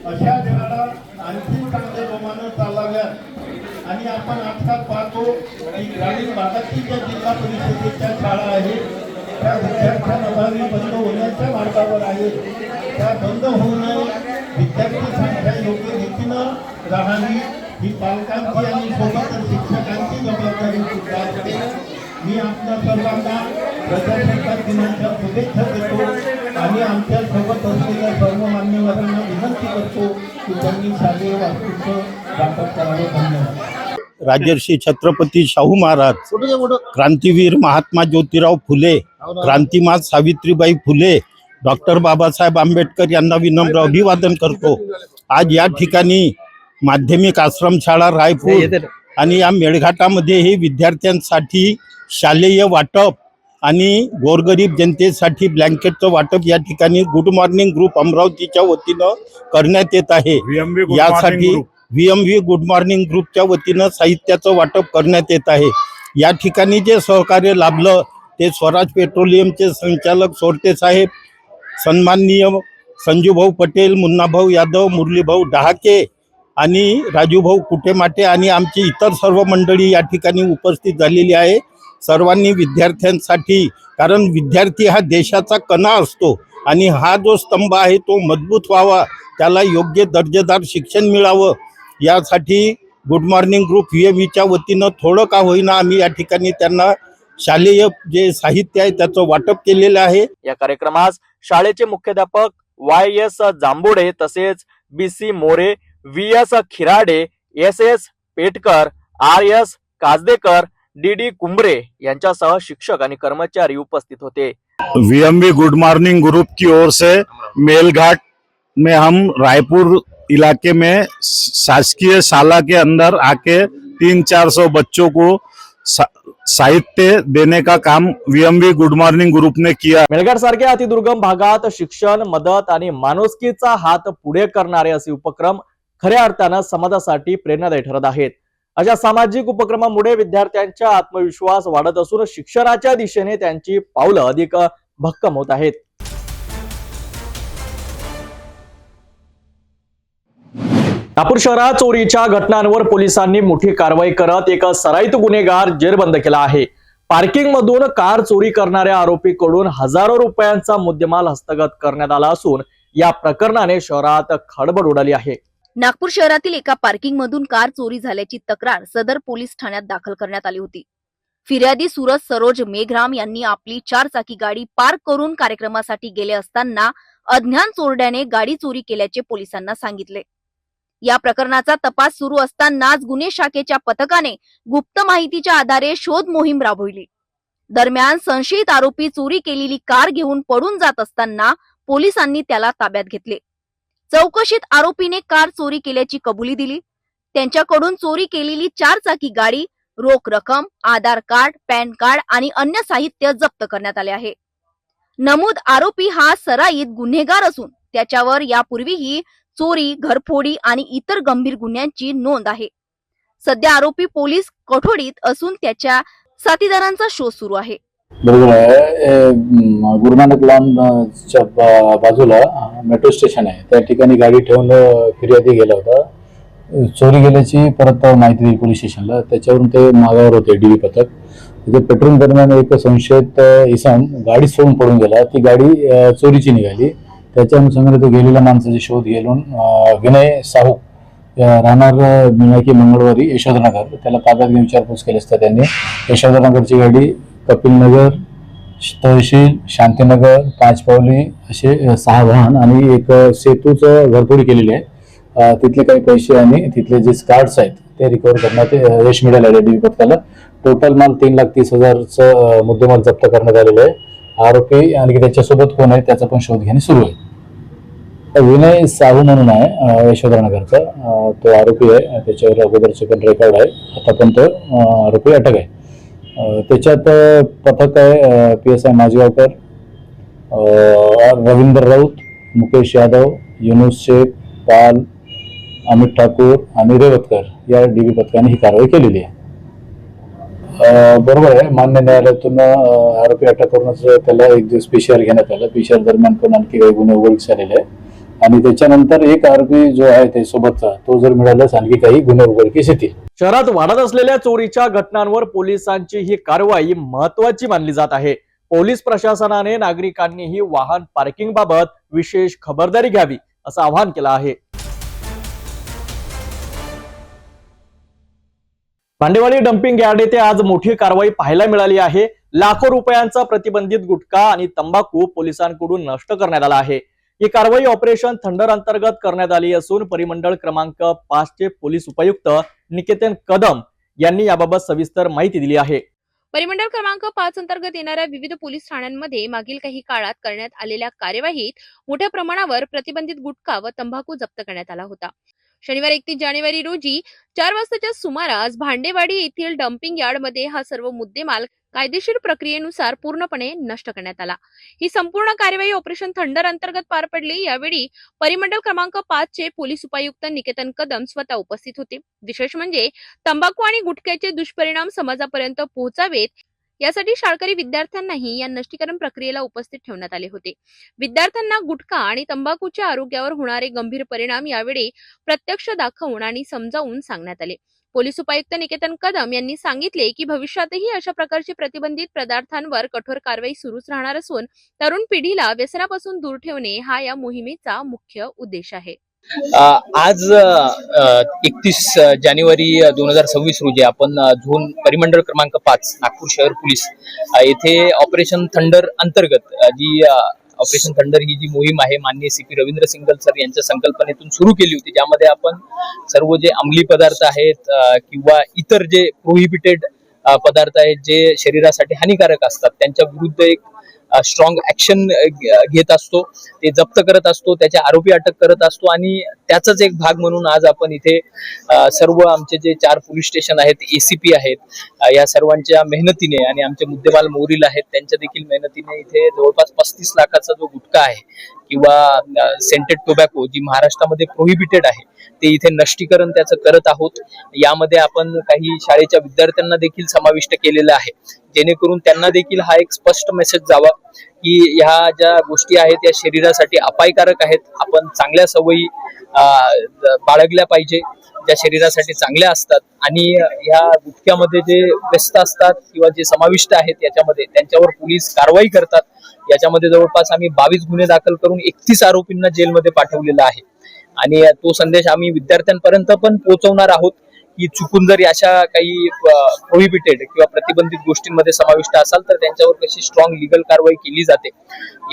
अशा शाळा आणखी चांगल्या जोमानं चालाव्यात. आणि आपण आजकाल पाहतो की ग्रामीण भागातील ज्या जिल्हा परिषदेच्या शाळा आहेत त्या विद्यार्थ्यांअभावी बंद होण्याच्या मार्गावर आहेत. त्या बंद होऊ नये, विद्यार्थी संख्या योग्य रीतीनं राहावी ही पालकांची आणि सोबतच शिक्षकांची जबाबदारी सुद्धा असते. मी आपल्या सर्वांना प्रजासत्ताक दिनाच्या शुभेच्छा देतो आणि आमच्या सोबत असलेल्या सर्व मान्यवरांना विनंती करतो की त्यांनी शालेय वास्तूचं वाटप करावं. धन्यवाद. राजर्षी छत्रपती शाहू महाराज, क्रांतीवीर महात्मा ज्योतिराव फुले, क्रांतिमाता सावित्रीबाई फुले, डॉक्टर बाबासाहेब आंबेडकर यांना विनम्र अभिवादन करतो. आज या ठिकाणी माध्यमिक आश्रमशाळा रायपूर आणि या मेळघाटामध्ये हे विद्यार्थ्यांसाठी शालेय वाटप आणि गोरगरीब जनतेसाठी ब्लँकेटचं वाटप या ठिकाणी गुड मॉर्निंग ग्रुप अमरावतीच्या वतीनं करण्यात येत आहे. यासाठी VMV गुड मॉर्निंग ग्रुपच्या वतीनं साहित्याचं वाटप करण्यात येत आहे. या ठिकाणी जे सहकार्य लाभलं ते स्वराज पेट्रोलियमचे संचालक सोरटे साहेब, सन्माननीय संजूभाऊ पटेल, मुन्नाभाऊ यादव, मुरलीभाऊ डहाके आणि राजूभाऊ कुटेमाटे आणि आमची इतर सर्व मंडळी या ठिकाणी उपस्थित झालेली आहे. सर्वांनी विद्यार्थ्यांसाठी, कारण विद्यार्थी हा देशाचा कणा असतो आणि हा जो स्तंभ आहे तो मजबूत व्हावा, त्याला योग्य दर्जेदार शिक्षण मिळावं यासाठी गुड मॉर्निंग ग्रुप VMVच्या वतीनं थोडं का होईना आम्ही या ठिकाणी त्यांना शालेय जे साहित्य आहे त्याचं वाटप केलेलं आहे. या कार्यक्रमास शाळेचे मुख्याध्यापक YS जांभोडे तसेच BC More, VS खिराडे, SS Petkar, RS काजदेकर, DD Kumbre यांच्यासह शिक्षक आणि कर्मचारी उपस्थित होते. VMV गुड मॉर्निंग ग्रुप की ओर से मेलघाट में हम रायपुर इलाके में शासकीय शाला के अंदर आके 300-400 बच्चों को साहित्य देने का काम VMV गुड मॉर्निंग ग्रुप ने किया. मेळघाट सारख्या अतिदुर्गम भागात शिक्षण, मदत आणि माणुसकीचा हात पुढे करणारे असे उपक्रम खऱ्या अर्थानं समाजासाठी प्रेरणादायी ठरत आहेत. अशा सामाजिक उपक्रमामुळे विद्यार्थ्यांचा आत्मविश्वास वाढत असून शिक्षणाच्या दिशेने त्यांची पावलं अधिक भक्कम होत आहेत. नागपूर शहरात चोरीच्या घटनांवर पोलिसांनी मोठी कारवाई करत एक सराईत गुन्हेगार जेरबंद केला आहे. पार्किंग मधून कार चोरी करणाऱ्या आरोपीकडून हजारो रुपयांचा मुद्देमाल हस्तगत करण्यात आला असून या प्रकरणाने शहरात खळबळ उडाली आहे. नागपूर शहरातील एका पार्किंग मधून कार चोरी झाल्याची तक्रार सदर पोलीस ठाण्यात दाखल करण्यात आली होती. फिर्यादी सूरज सरोज मेघराम यांनी आपली 4 चाकी गाडी पार्क करून कार्यक्रमासाठी गेले असताना अज्ञात चोरट्याने गाडी चोरी केल्याचे पोलिसांना सांगितले. या प्रकरणाचा तपास सुरू असतानाच गुन्हे शाखेच्या पथकाने गुप्त माहितीच्या आधारे शोध मोहीम राबवली. दरम्यान संशयित आरोपी चोरी केलेली कार घेऊन पळून जात असताना पोलिसांनी त्याला ताब्यात घेतले. चौकशीत आरोपीने कार चोरी केल्याची कबुली दिली. त्यांच्याकडून चोरी केलेली 4 चाकी गाडी, रोख रक्कम, आधार कार्ड, पॅन कार्ड आणि अन्य साहित्य जप्त करण्यात आले आहे. नमूद आरोपी हा सराईत गुन्हेगार असून त्याच्यावर यापूर्वीही चोरी, घरफोडी आणि इतर गंभीर गुन्ह्यांची नोंद आहे. सध्या आरोपी पोलीस कोठडीत असून त्याच्या साथीदारांचा शोध सुरू आहे. बरोबर आहे. गुरु नानक लॉनच्या बाजूला मेट्रो स्टेशन आहे, त्या ठिकाणी गाडी ठेवून फिर्यादी गेला होता. चोरी गेल्याची परत माहिती दिली पोलीस स्टेशनला. त्याच्यावरून ते मागावर होते डीबी पथक. तिथे पेट्रोलिंग दरम्यान एक संशयित इसम गाडी सोडून पडून गेला. ती गाडी चोरीची निघाली. त्याच्या अनुषंगाने तो गेलेल्या माणसाचे शोध घेऊन विनय साहू राहणार मिनाकी मंगळवारी यशोधरनगर, त्याला ताब्यात घेऊन विचारपूस केली असता त्यांनी यशोधरनगरची गाडी कपिलनगर, तहसील, शांतीनगर, पाचपावली असे 6 वाहन आणि एक सेतूचं घरफोडी केलेली आहे. तिथले काही पैसे आणि तिथले जे कार्ड्स आहेत ते रिकव्हर करण्यात यश मिळालेलं आहे डीबी पथकाला. टोटल माल 3,30,000चं मुद्देमाल जप्त करण्यात आलेलं आहे. आरोपी आणि त्याच्यासोबत कोण आहे त्याचा पण शोध घेणे सुरू आहे. विनय साहू म्हणून आहे यशोधरनगरचा, तो आरोपी आहे. त्याच्यावर अगोदरचे पण रेकॉर्ड आहे. आता पण तो आरोपी अटक आहे. त्याच्यात पथक आहे PSI माजगावकर, रवींद्र राऊत, मुकेश यादव, युनुस शेख, पाल, अमित ठाकूर आणि रेवतकर या डीबी पथकाने ही कारवाई केलेली आहे. बरोबर आहे. मान्य न्यायालयातून आरोपी अटक करूनच त्याला 1 दिवस PCR घेण्यात आला. PCR दरम्यान पण आणखी काही गुन्हे उघडकीस झालेले आहे आणि त्याच्यानंतर एक आरोपी जो आहे ते सोबतचा तो जर मिळाल्यास आणखी काही गुन्हे उघडकीस येतील. शहरात वाढत असलेल्या चोरीच्या घटनांवर पोलिसांची ही कारवाई महत्वाची मानली जात आहे. पोलीस प्रशासनाने नागरिकांनीही वाहन पार्किंग बाबत विशेष खबरदारी घ्यावी असं आवाहन केलं आहे. भांडेवाडी डम्पिंग यार्ड येथे आज मोठी कारवाई पाहायला मिळाली आहे. लाखो रुपयांचा प्रतिबंधित गुटखा आणि तंबाखू पोलिसांकडून नष्ट करण्यात आला आहे. ही कारवाई ऑपरेशन थंडर अंतर्गत करण्यात आली असून परिमंडळ क्रमांक 5 चे पोलीस उपायुक्त निकेतन कदम यांनी याबाबत सविस्तर माहिती दिली आहे. परिमंडळ क्रमांक 5 अंतर्गत येणाऱ्या विविध पोलीस ठाण्यांमध्ये मागील काही काळात करण्यात आलेल्या कार्यवाहीत मोठ्या प्रमाणावर प्रतिबंधित गुटखा व तंबाखू जप्त करण्यात आला होता. शनिवार 31 जानेवारी रोजी 4 वाजताच्या सुमारास भांडेवाडी येथील डम्पिंग यार्डमध्ये हा सर्व मुद्देमाल कायदेशीर प्रक्रियेनुसार पूर्णपणे नष्ट करण्यात आला. ही संपूर्ण कार्यवाही ऑपरेशन थंडर अंतर्गत पार पडली. यावेळी परिमंडळ क्रमांक 5 चे पोलीस उपायुक्त निकेतन कदम स्वतः उपस्थित होते. विशेष म्हणजे तंबाखू आणि गुटख्याचे दुष्परिणाम समाजापर्यंत पोहोचावेत यासाठी शाळकरी विद्यार्थ्यांनाही या नष्टीकरण प्रक्रियेला उपस्थित ठेवण्यात आले होते. विद्यार्थ्यांना गुटखा आणि तंबाखूच्या आरोग्यावर होणारे गंभीर परिणाम यावेळी प्रत्यक्ष दाखवून आणि समजावून सांगण्यात आले. पोलीस उपायुक्त निकेतन कदम यांनी सांगितले की भविष्यातही अशा प्रकारचे प्रतिबंधित पदार्थांवर कठोर कारवाई सुरूच राहणार असून तरुण पिढीला व्यसनापासून दूर ठेवणे हा या मोहिमेचा मुख्य उद्देश आहे. आज 31 जानेवारी 2026 रोजी आपण झोन परिमंडळ क्रमांक 5 नागपूर शहर पोलीस येथे ऑपरेशन थंडर अंतर्गत जी ऑपरेशन थंडर ही जी मोहीम आहे माननीय CP रवींद्र सिंगल सर यांच्या संकल्पनेतून सुरू केली होती, ज्यामध्ये आपण सर्व जे अंमली पदार्थ आहेत किंवा इतर जे प्रोहिबिटेड पदार्थ आहेत जे शरीरासाठी हानिकारक असतात त्यांच्या विरुद्ध एक स्ट्रॉंग ऍक्शन घेत असतो, ते जप्त करत असतो, त्याचे आरोपी अटक करत असतो आणि त्याचाच एक भाग म्हणून आज आपण इथे सर्व आमचे जे 4 पोलीस स्टेशन आहेत, ACP आहेत, या सर्वांच्या मेहनतीने आणि आमचे मुद्देमाल मोरील आहेत त्यांच्या देखील मेहनतीने इथे जवळपास 35 लाखाचा जो गुटखा आहे किंवा सेंटेड टोबॅको जी महाराष्ट्रामध्ये प्रोहिबिटेड आहे ते इथे नष्टीकरण त्याचं करत आहोत. यामध्ये आपण काही शाळेच्या विद्यार्थ्यांना देखील समाविष्ट केलेलं आहे, जेणेकरून त्यांना देखील हा एक स्पष्ट मेसेज जावा की ह्या ज्या गोष्टी आहेत या शरीरासाठी अपायकारक आहेत. आपण चांगल्या सवयी बाळगल्या पाहिजे ज्या शरीरासाठी चांगल्या असतात आणि ह्या गुटख्यामध्ये जे व्यस्त असतात किंवा जे समाविष्ट आहेत याच्यामध्ये त्यांच्यावर पोलीस कारवाई करतात. याच्यामध्ये जवळपास आम्ही 22 गुन्हे दाखल करून 31 आरोपींना जेलमध्ये पाठवलेला आहे आणि तो संदेश आम्ही विद्यार्थ्यांपर्यंत पण पोहोचवणार आहोत की चुकून जरी अशा काही प्रोहिबिटेड किंवा प्रतिबंधित गोष्टींमध्ये समाविष्ट असाल तर त्यांच्यावर कशी स्ट्रॉंग लिगल कारवाई केली जाते.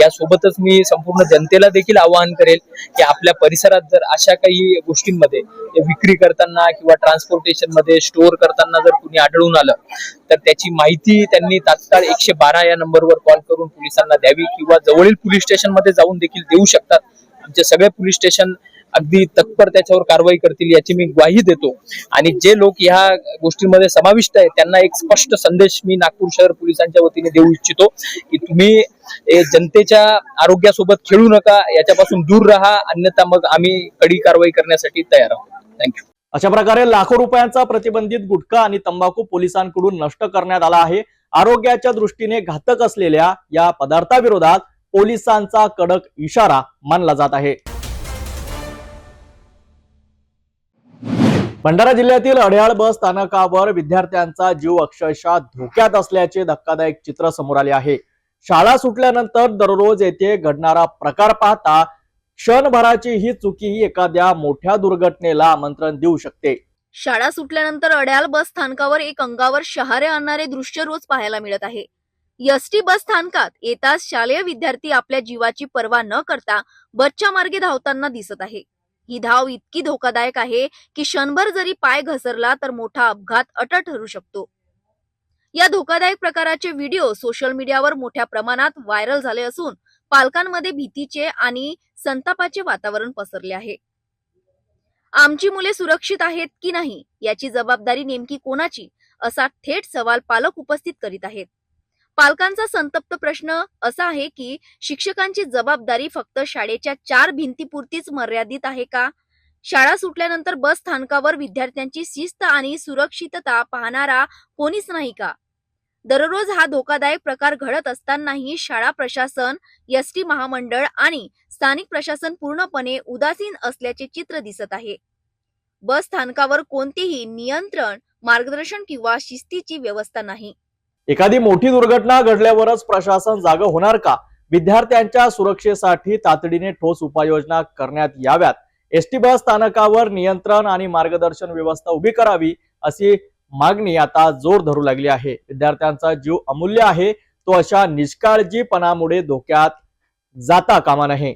यासोबतच मी संपूर्ण जनतेला देखील आवाहन करेल की आपल्या परिसरात जर अशा काही गोष्टींमध्ये विक्री करताना किंवा ट्रान्सपोर्टेशन मध्ये स्टोअर करताना जर कुणी आढळून आलं तर त्याची माहिती त्यांनी तात्काळ 112 या नंबरवर कॉल करून पोलिसांना द्यावी किंवा जवळील पोलीस स्टेशन मध्ये जाऊन देखील देऊ शकतात. आमचे सगळे पोलीस स्टेशन अगदी तत्पर त्याच्यावर कारवाई करतील याची मी ग्वाही देतो. आणि जे लोक ह्या गोष्टींमध्ये समाविष्ट आहेत त्यांना एक स्पष्ट संदेश मी नागपूर शहर पोलिसांच्या वतीने देऊ इच्छितो की तुम्ही जनतेच्या आरोग्यासोबत खेळू नका, याच्यापासून दूर राहा, अन्यथा मग आम्ही कडी कारवाई करण्यासाठी तयार आहोत. थँक्यू. अशा प्रकारे लाखो रुपयांचा प्रतिबंधित गुटखा आणि तंबाखू पोलिसांकडून नष्ट करण्यात आला आहे. आरोग्याच्या दृष्टीने घातक असलेल्या या पदार्थाविरोधात पोलिसांचा कडक इशारा मानला जात आहे. भंडारा जिल्ह्यातील अड्याळ बस स्थानकावर विद्यार्थ्यांचा जीव अक्षरशः धोक्यात असल्याचे धक्कादायक चित्र समोर आले आहे. शाळा सुटल्यानंतर दररोज येथे घडणारा प्रकार पाहता क्षणभराची ही चुकी एखाद्या मोठ्या दुर्घटनेला आमंत्रण देऊ शकते. शाळा सुटल्यानंतर अड्याळ बस स्थानकावर एक अंगावर शहारे आणणारे दृश्य रोज पाहायला मिळत आहे. एसटी बस स्थानकात येताच शालेय विद्यार्थी आपल्या जीवाची पर्वा न करता बसच्या मार्गे धावताना दिसत आहे. ही धाव इतकी धोकादायक आहे की क्षणभर जरी पाय घसरला तर मोठा अपघात अटळ ठरू शकतो. या धोकादायक प्रकाराचे व्हिडिओ सोशल मीडियावर मोठ्या प्रमाणात व्हायरल झाले असून पालकांमध्ये भीतीचे आणि संतापाचे वातावरण पसरले आहे. आमची मुले सुरक्षित आहेत की नाही याची जबाबदारी नेमकी कोणाची, असा थेट सवाल पालक उपस्थित करीत आहेत. पालकांचा संतप्त प्रश्न असा आहे की शिक्षकांची जबाबदारी फक्त शाळेच्या 4 भिंतीपुरतीच मर्यादित आहे का? शाळा सुटल्यानंतर बस स्थानकावर विद्यार्थ्यांची शिस्त आणि सुरक्षितता पाहणारा कोणीच नाही का? दररोज हा धोकादायक प्रकार घडत असतानाही शाळा प्रशासन, एसटी महामंडळ आणि स्थानिक प्रशासन पूर्णपणे उदासीन असल्याचे चित्र दिसत आहे. बस स्थानकावर कोणतेही नियंत्रण, मार्गदर्शन किंवा शिस्तीची व्यवस्था नाही. एखादी मोठी दुर्घटना घडल्यावरच प्रशासन जागं होणार का? विद्यार्थ्यांच्या सुरक्षेसाठी तातडीने ठोस उपाययोजना करण्यात याव्यात. एसटी बस स्थानकावर नियंत्रण आणि मार्गदर्शन व्यवस्था उभी करावी अशी मागणी आता जोर धरू लागली आहे. विद्यार्थ्यांचा जीव अमूल्य आहे, तो अशा निष्काळजीपणामुळे धोक्यात जाता कामा नये.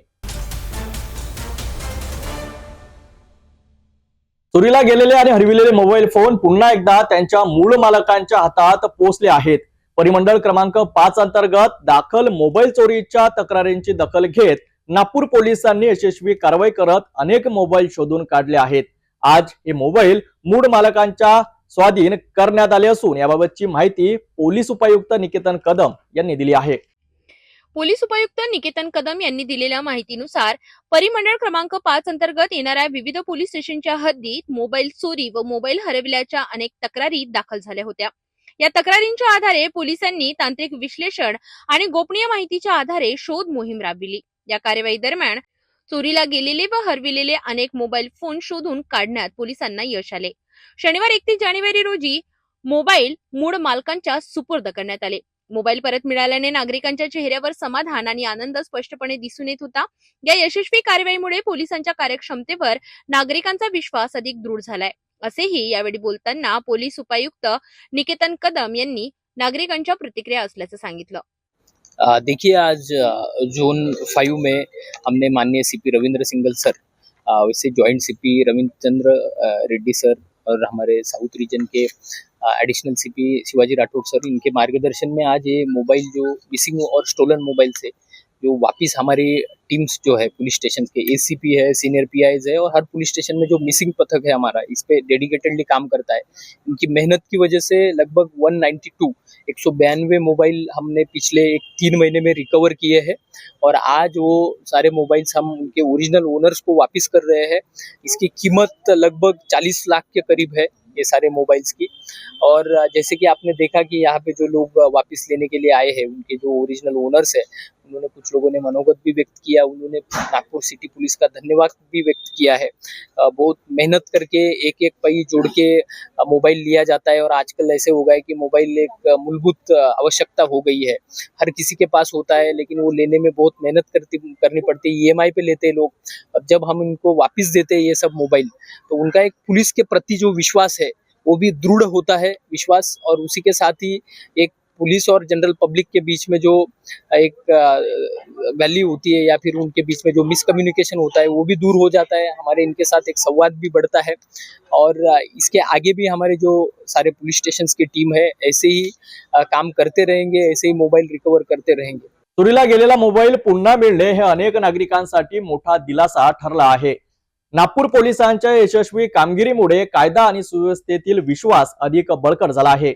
चोरीला गेलेले आणि हरविलेले मोबाईल फोन पुन्हा एकदा त्यांच्या मूळ मालकांच्या हातात पोहोचले आहेत. परिमंडळ क्रमांक 5 अंतर्गत दाखल मोबाईल चोरीच्या तक्रारींची दखल घेत नागपूर पोलिसांनी यशस्वी कारवाई करत अनेक मोबाईल शोधून काढले आहेत. आज हे मोबाईल मूळ मालकांच्या स्वाधीन करण्यात आले असून याबाबतची माहिती पोलीस उपायुक्त निकेतन कदम यांनी दिली आहे. पोलीस उपायुक्त निकेतन कदम यांनी दिलेल्या माहितीनुसार परिमंडळ क्रमांक 5 अंतर्गत येणाऱ्या विविध पोलीस स्टेशनच्या हद्दीत मोबाईल चोरी व मोबाईल हरविल्याच्या अनेक तक्रारी दाखल झाल्या होत्या. या तक्रारींच्या आधारे पोलिसांनी तांत्रिक विश्लेषण आणि गोपनीय माहितीच्या आधारे शोध मोहीम राबविली. या कार्यवाही दरम्यान चोरीला गेलेले व हरविलेले अनेक मोबाईल फोन शोधून काढण्यात पोलिसांना यश आले. शनिवार 31 जानेवारी रोजी मोबाईल मूळ मालकांच्या सुपूर्द करण्यात आले. मोबाईल परत मिळाल्याने नागरिकांच्या चेहऱ्यावर समाधान आणि आनंद स्पष्टपणे दिसून येत होता. या यशस्वी कारवाईमुळे पोलिसांच्या कार्यक्षमतेवर नागरिकांचा विश्वास अधिक दृढ झालाय, असेही यावेळी बोलताना पोलीस उपायुक्त निकेतन कदम यांनी नागरिकांच्या प्रतिक्रिया असल्याचं सांगितलं. देखिए, आज जोन 5 में हमने माननीय सीपी रविंद्र सिंगल सर, वैसे joint CP Ravindra Chandra Reddy sir और हमारे साउथ रीजन के additional CP Shivaji Rathod sir, इनके मार्गदर्शन में आज ये मोबाइल जो मिसिंग और स्टोलन मोबाइल से जो वापस हमारी टीम्स जो है पुलिस स्टेशन के एसीपी है, सीनियर पीआईज है और हर पुलिस स्टेशन में जो मिसिंग पथक है हमारा, इस पे डेडिकेटेडली काम करता है. इनकी मेहनत की वजह से लगभग 192 मोबाइल हमने पिछले 3 महीने में रिकवर किए हैं और आज वो सारे मोबाइल्स हम उनके ओरिजिनल ओनर्स को वापस कर रहे हैं. इसकी कीमत लगभग 40 लाख के करीब है ये सारे मोबाइल्स की. और जैसे कि आपने देखा कि यहाँ पे जो लोग वापस लेने के लिए आए हैं, उनके जो ओरिजिनल ओनर्स है, उन्होंने कुछ लोगों ने मनोगत भी व्यक्त किया, उन्होंने नागपुर सिटी पुलिस का धन्यवाद भी व्यक्त किया है। बहुत मेहनत करके एक एक पई जोड़ के मोबाइल लिया जाता है और आजकल ऐसे हो गया है कि मोबाइल एक मूलभूत आवश्यकता हो गई है, हर किसी के पास होता है, लेकिन वो लेने में बहुत मेहनत करनी पड़ती है, EMI पे लेते हैं लोग। अब जब हम इनको वापस देते हैं ये सब मोबाइल, तो उनका एक पुलिस के प्रति जो विश्वास है वो भी दृढ़ होता है विश्वास, और उसी के साथ ही एक पुलिस और जनरल पब्लिक के बीच में जो एक वैल्यू होती है या फिर उनके बीच में जो मिसकम्युनिकेशन होता है वो भी दूर हो जाता है। हमारे इनके साथ एक संवाद भी बढ़ता है, और इसके आगे भी हमारे जो सारे पुलिस स्टेशन की टीम है ऐसे ही काम करते रहेंगे, ऐसे ही मोबाइल रिकवर करते रहेंगे। चोरीला गेलेला मोबाईल पुन्हा मिळणे हे अनेक नागरिकांसाठी मोठा दिलासा ठरला आहे। नागपूर पोलिसांच्या यशस्वी कामगिरीमुळे कायदा आणि सुव्यवस्थेतील विश्वास अधिक बळकट झाला आहे।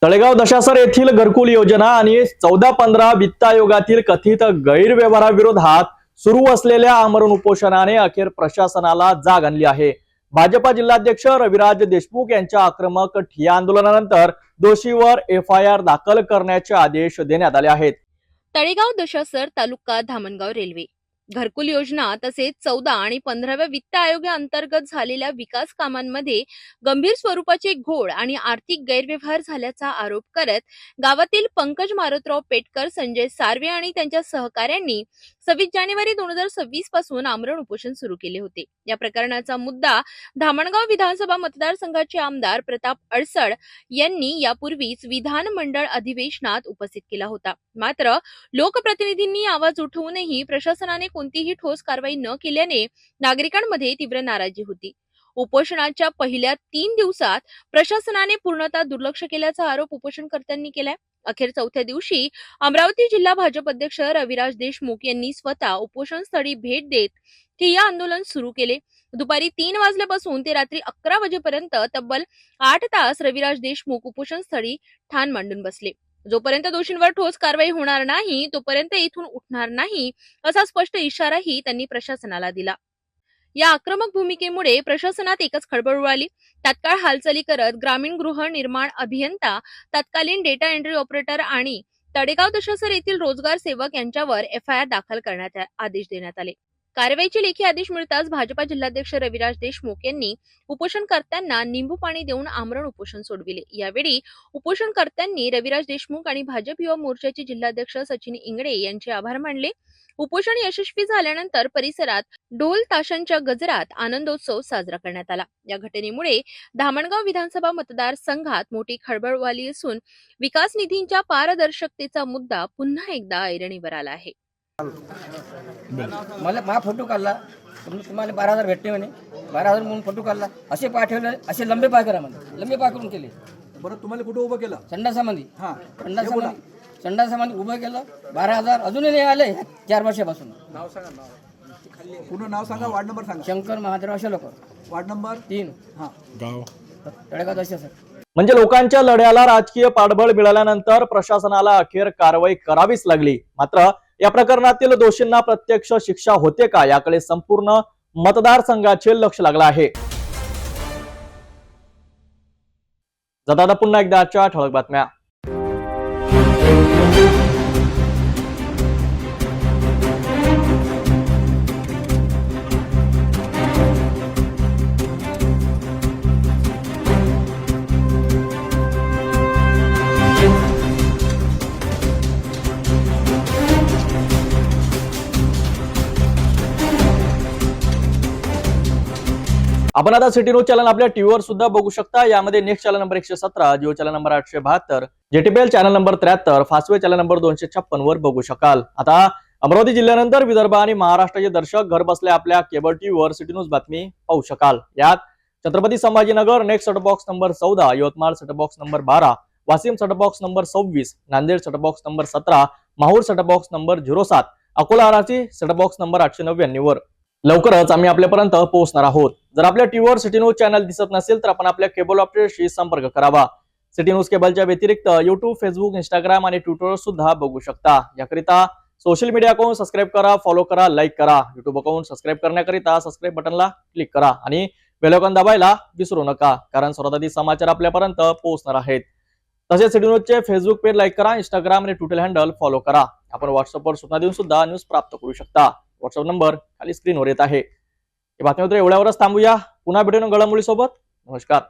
तळेगाव दशासर येथील घरकुल योजना आणि 14-15 वित्त आयोगातील कथित गैरव्यवहाराविरोधात सुरू असलेल्या आमरण उपोषणाने अखेर प्रशासनाला जाग आणली आहे। भाजपा जिल्हाध्यक्ष रविराज देशमुख यांच्या आक्रमक ठिय्या आंदोलनानंतर दोषीवर FIR दाखल करण्याचे आदेश देण्यात आले आहेत। तळेगाव दशासर तालुका धामणगाव रेल्वे घरकुल योजना तसेच 14 आणि 15व्या वित्त आयोगाअंतर्गत झालेल्या विकास कामांमध्ये गंभीर स्वरूपाचे घोळ आणि आर्थिक गैरव्यवहार झाल्याचा आरोप करत गावातील पंकज मारुतराव पेटकर, संजय सार्वे आणि त्यांच्या सहकाऱ्यांनी 26 जानेवारी 2026 पासून आमरण उपोषण सुरू केले होते। या प्रकरणाचा मुद्दा धामणगाव विधानसभा मतदारसंघाचे आमदार प्रताप अडसड यांनी यापूर्वीच विधानमंडळ अधिवेशनात उपस्थित केला होता। मात्र लोकप्रतिनिधींनी आवाज उठवूनही प्रशासनाने कोणतीही ठोस कारवाई न केल्याने नागरिकांमध्ये तीव्र नाराजी होती। उपोषणाच्या पहिल्या 3 दिवसात प्रशासनाने पूर्णतः दुर्लक्ष केल्याचा आरोप उपोषणकर्त्यांनी केलाय। अखेर 4थ्या दिवशी अमरावती जिल्हा भाजप अध्यक्ष रविराज देशमुख यांनी स्वतः उपोषणस्थळी भेट देत ठिय्या आंदोलन सुरू केले। दुपारी 3 वाजल्यापासून ते रात्री 11 वाजेपर्यंत तब्बल 8 तास रविराज देशमुख उपोषणस्थळी ठाण मांडून बसले। जोपर्यंत दोषींवर ठोस कारवाई होणार नाही तोपर्यंत इथून उठणार नाही असा स्पष्ट इशाराही त्यांनी प्रशासनाला दिला। या आक्रमक भूमिकेमुळे प्रशासनात एकच खळबळ उडाली। तात्काळ हालचाली करत ग्रामीण गृहनिर्माण अभियंता, तत्कालीन डेटा एंट्री ऑपरेटर आणि तळेगाव दशासर येथील रोजगार सेवक यांच्यावर FIR दाखल करण्याचे आदेश देण्यात आले। कारवाईचे लेखी आदेश मिळताच भाजपा जिल्हाध्यक्ष रविराज देशमुख यांनी उपोषणकर्त्यांना निंबू पाणी देऊन आमरण उपोषण सोडविले। यावेळी उपोषणकर्त्यांनी रविराज देशमुख आणि भाजप युवा मोर्चाचे जिल्हाध्यक्ष सचिन इंगडे यांचे आभार मानले। उपोषण यशस्वी झाल्यानंतर परिसरात ढोल ताशांच्या गजरात आनंदोत्सव साजरा करण्यात आला। या घटनेमुळे धामणगाव विधानसभा मतदारसंघात मोठी खळबळ उडाली असून विकास निधींच्या पारदर्शकतेचा मुद्दा पुन्हा एकदा ऐरणीवर आला आहे। मला फोटो काढला, तुम्हाला 12,000 भेटते म्हणे, 12,000 म्हणून फोटो काढला, असे पाय ठेवले, असे लंबे पाय करा म्हणे, लंबे पाय करून केले। बरं, तुम्हाला कुठं उभं केलं? संडासामध्ये। संडासामध्ये उभं केलं, 12,000 अजूनही नाही आले 4 वर्षापासून। नाव सांगा, नाव पूर्ण नाव सांगा, वार्ड नंबर सांगा। शंकर महादेव अशोक, वार्ड नंबर 3, गाव तळेगाव दशासर। म्हणजे लोकांच्या लढ्याला राजकीय पाठबळ मिळाल्यानंतर प्रशासनाला अखेर कारवाई करावीच लागली। मात्र या प्रकरणातील दोषींना प्रत्यक्ष शिक्षा होते का याकडे संपूर्ण मतदारसंघाचे लक्ष लागलं आहे। जाता पुन्हा एकदा आजच्या ठळक बातम्या। आपण आता सिटी न्यूज चॅनल आपल्या टीव्हीवर सुद्धा बघू शकता। यामध्ये next channel number 117, Jio channel number 872, JTPL channel number 73, Fastway channel number 256 वर बघू शकाल। आता अमरावती जिल्ह्यानंतर विदर्भ आणि महाराष्ट्राचे दर्शक घर बसल्या आपल्या केबल टीव्हीवर सिटी न्यूज बातमी पाहू शकाल। यात Chhatrapati Sambhajinagar next set box number 14, Yavatmal set box number 12, Washim set box number 26, Nanded set box number 17, Mahur set box number 07, Akola आराची सेट बॉक्स नंबर 899 वर लवकरच आम्ही आपल्यापर्यंत पोहोचणार आहोत। जर आपल्या टीव्हीवर सिटी न्यूज चॅनल दिसत नसेल तर आपण आपल्या केबल ऑपरेटरशी संपर्क करावा। सिटी न्यूज केबलच्या व्यतिरिक्त YouTube, Facebook, Instagram आणि ट्विटर सुद्धा बघू शकता। याकरिता सोशल मीडिया अकाउंट सबस्क्राइब करा, फॉलो करा, लाईक करा। YouTube अकाउंट सबस्क्राइब करण्याकरिता सबस्क्राइब बटनला क्लिक करा आणि बेल आयकॉन दाबायला विसरू नका, कारण सर्वाधिक समाचार आपल्यापर्यंत पोहोचणार आहेत. तसेच सिटी न्यूजचे फेसबुक पेज लाईक करा, इंस्टाग्राम आणि ट्विटर हँडल फॉलो करा. आपण व्हॉट्सअपवर सूचना देऊन सुद्धा न्यूज प्राप्त करू शकता. व्हॉट्सअप नंबर खाली स्क्रीनवर येत आहे. ही बातमी तर एवढ्यावरच थांबूया. पुन्हा भेटून घडामोडी सोबत. नमस्कार.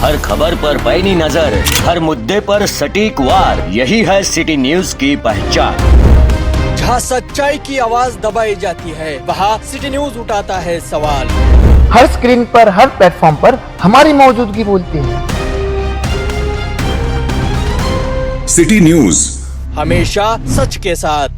हर खबर पर पैनी नजर, हर मुद्दे पर सटीक वार, यही है सिटी न्यूज की पहचान. जहाँ सच्चाई की आवाज दबाई जाती है, वहाँ सिटी न्यूज उठाता है सवाल. हर स्क्रीन पर, हर प्लेटफॉर्म पर हमारी मौजूदगी बोलती है. सिटी न्यूज हमेशा सच के साथ.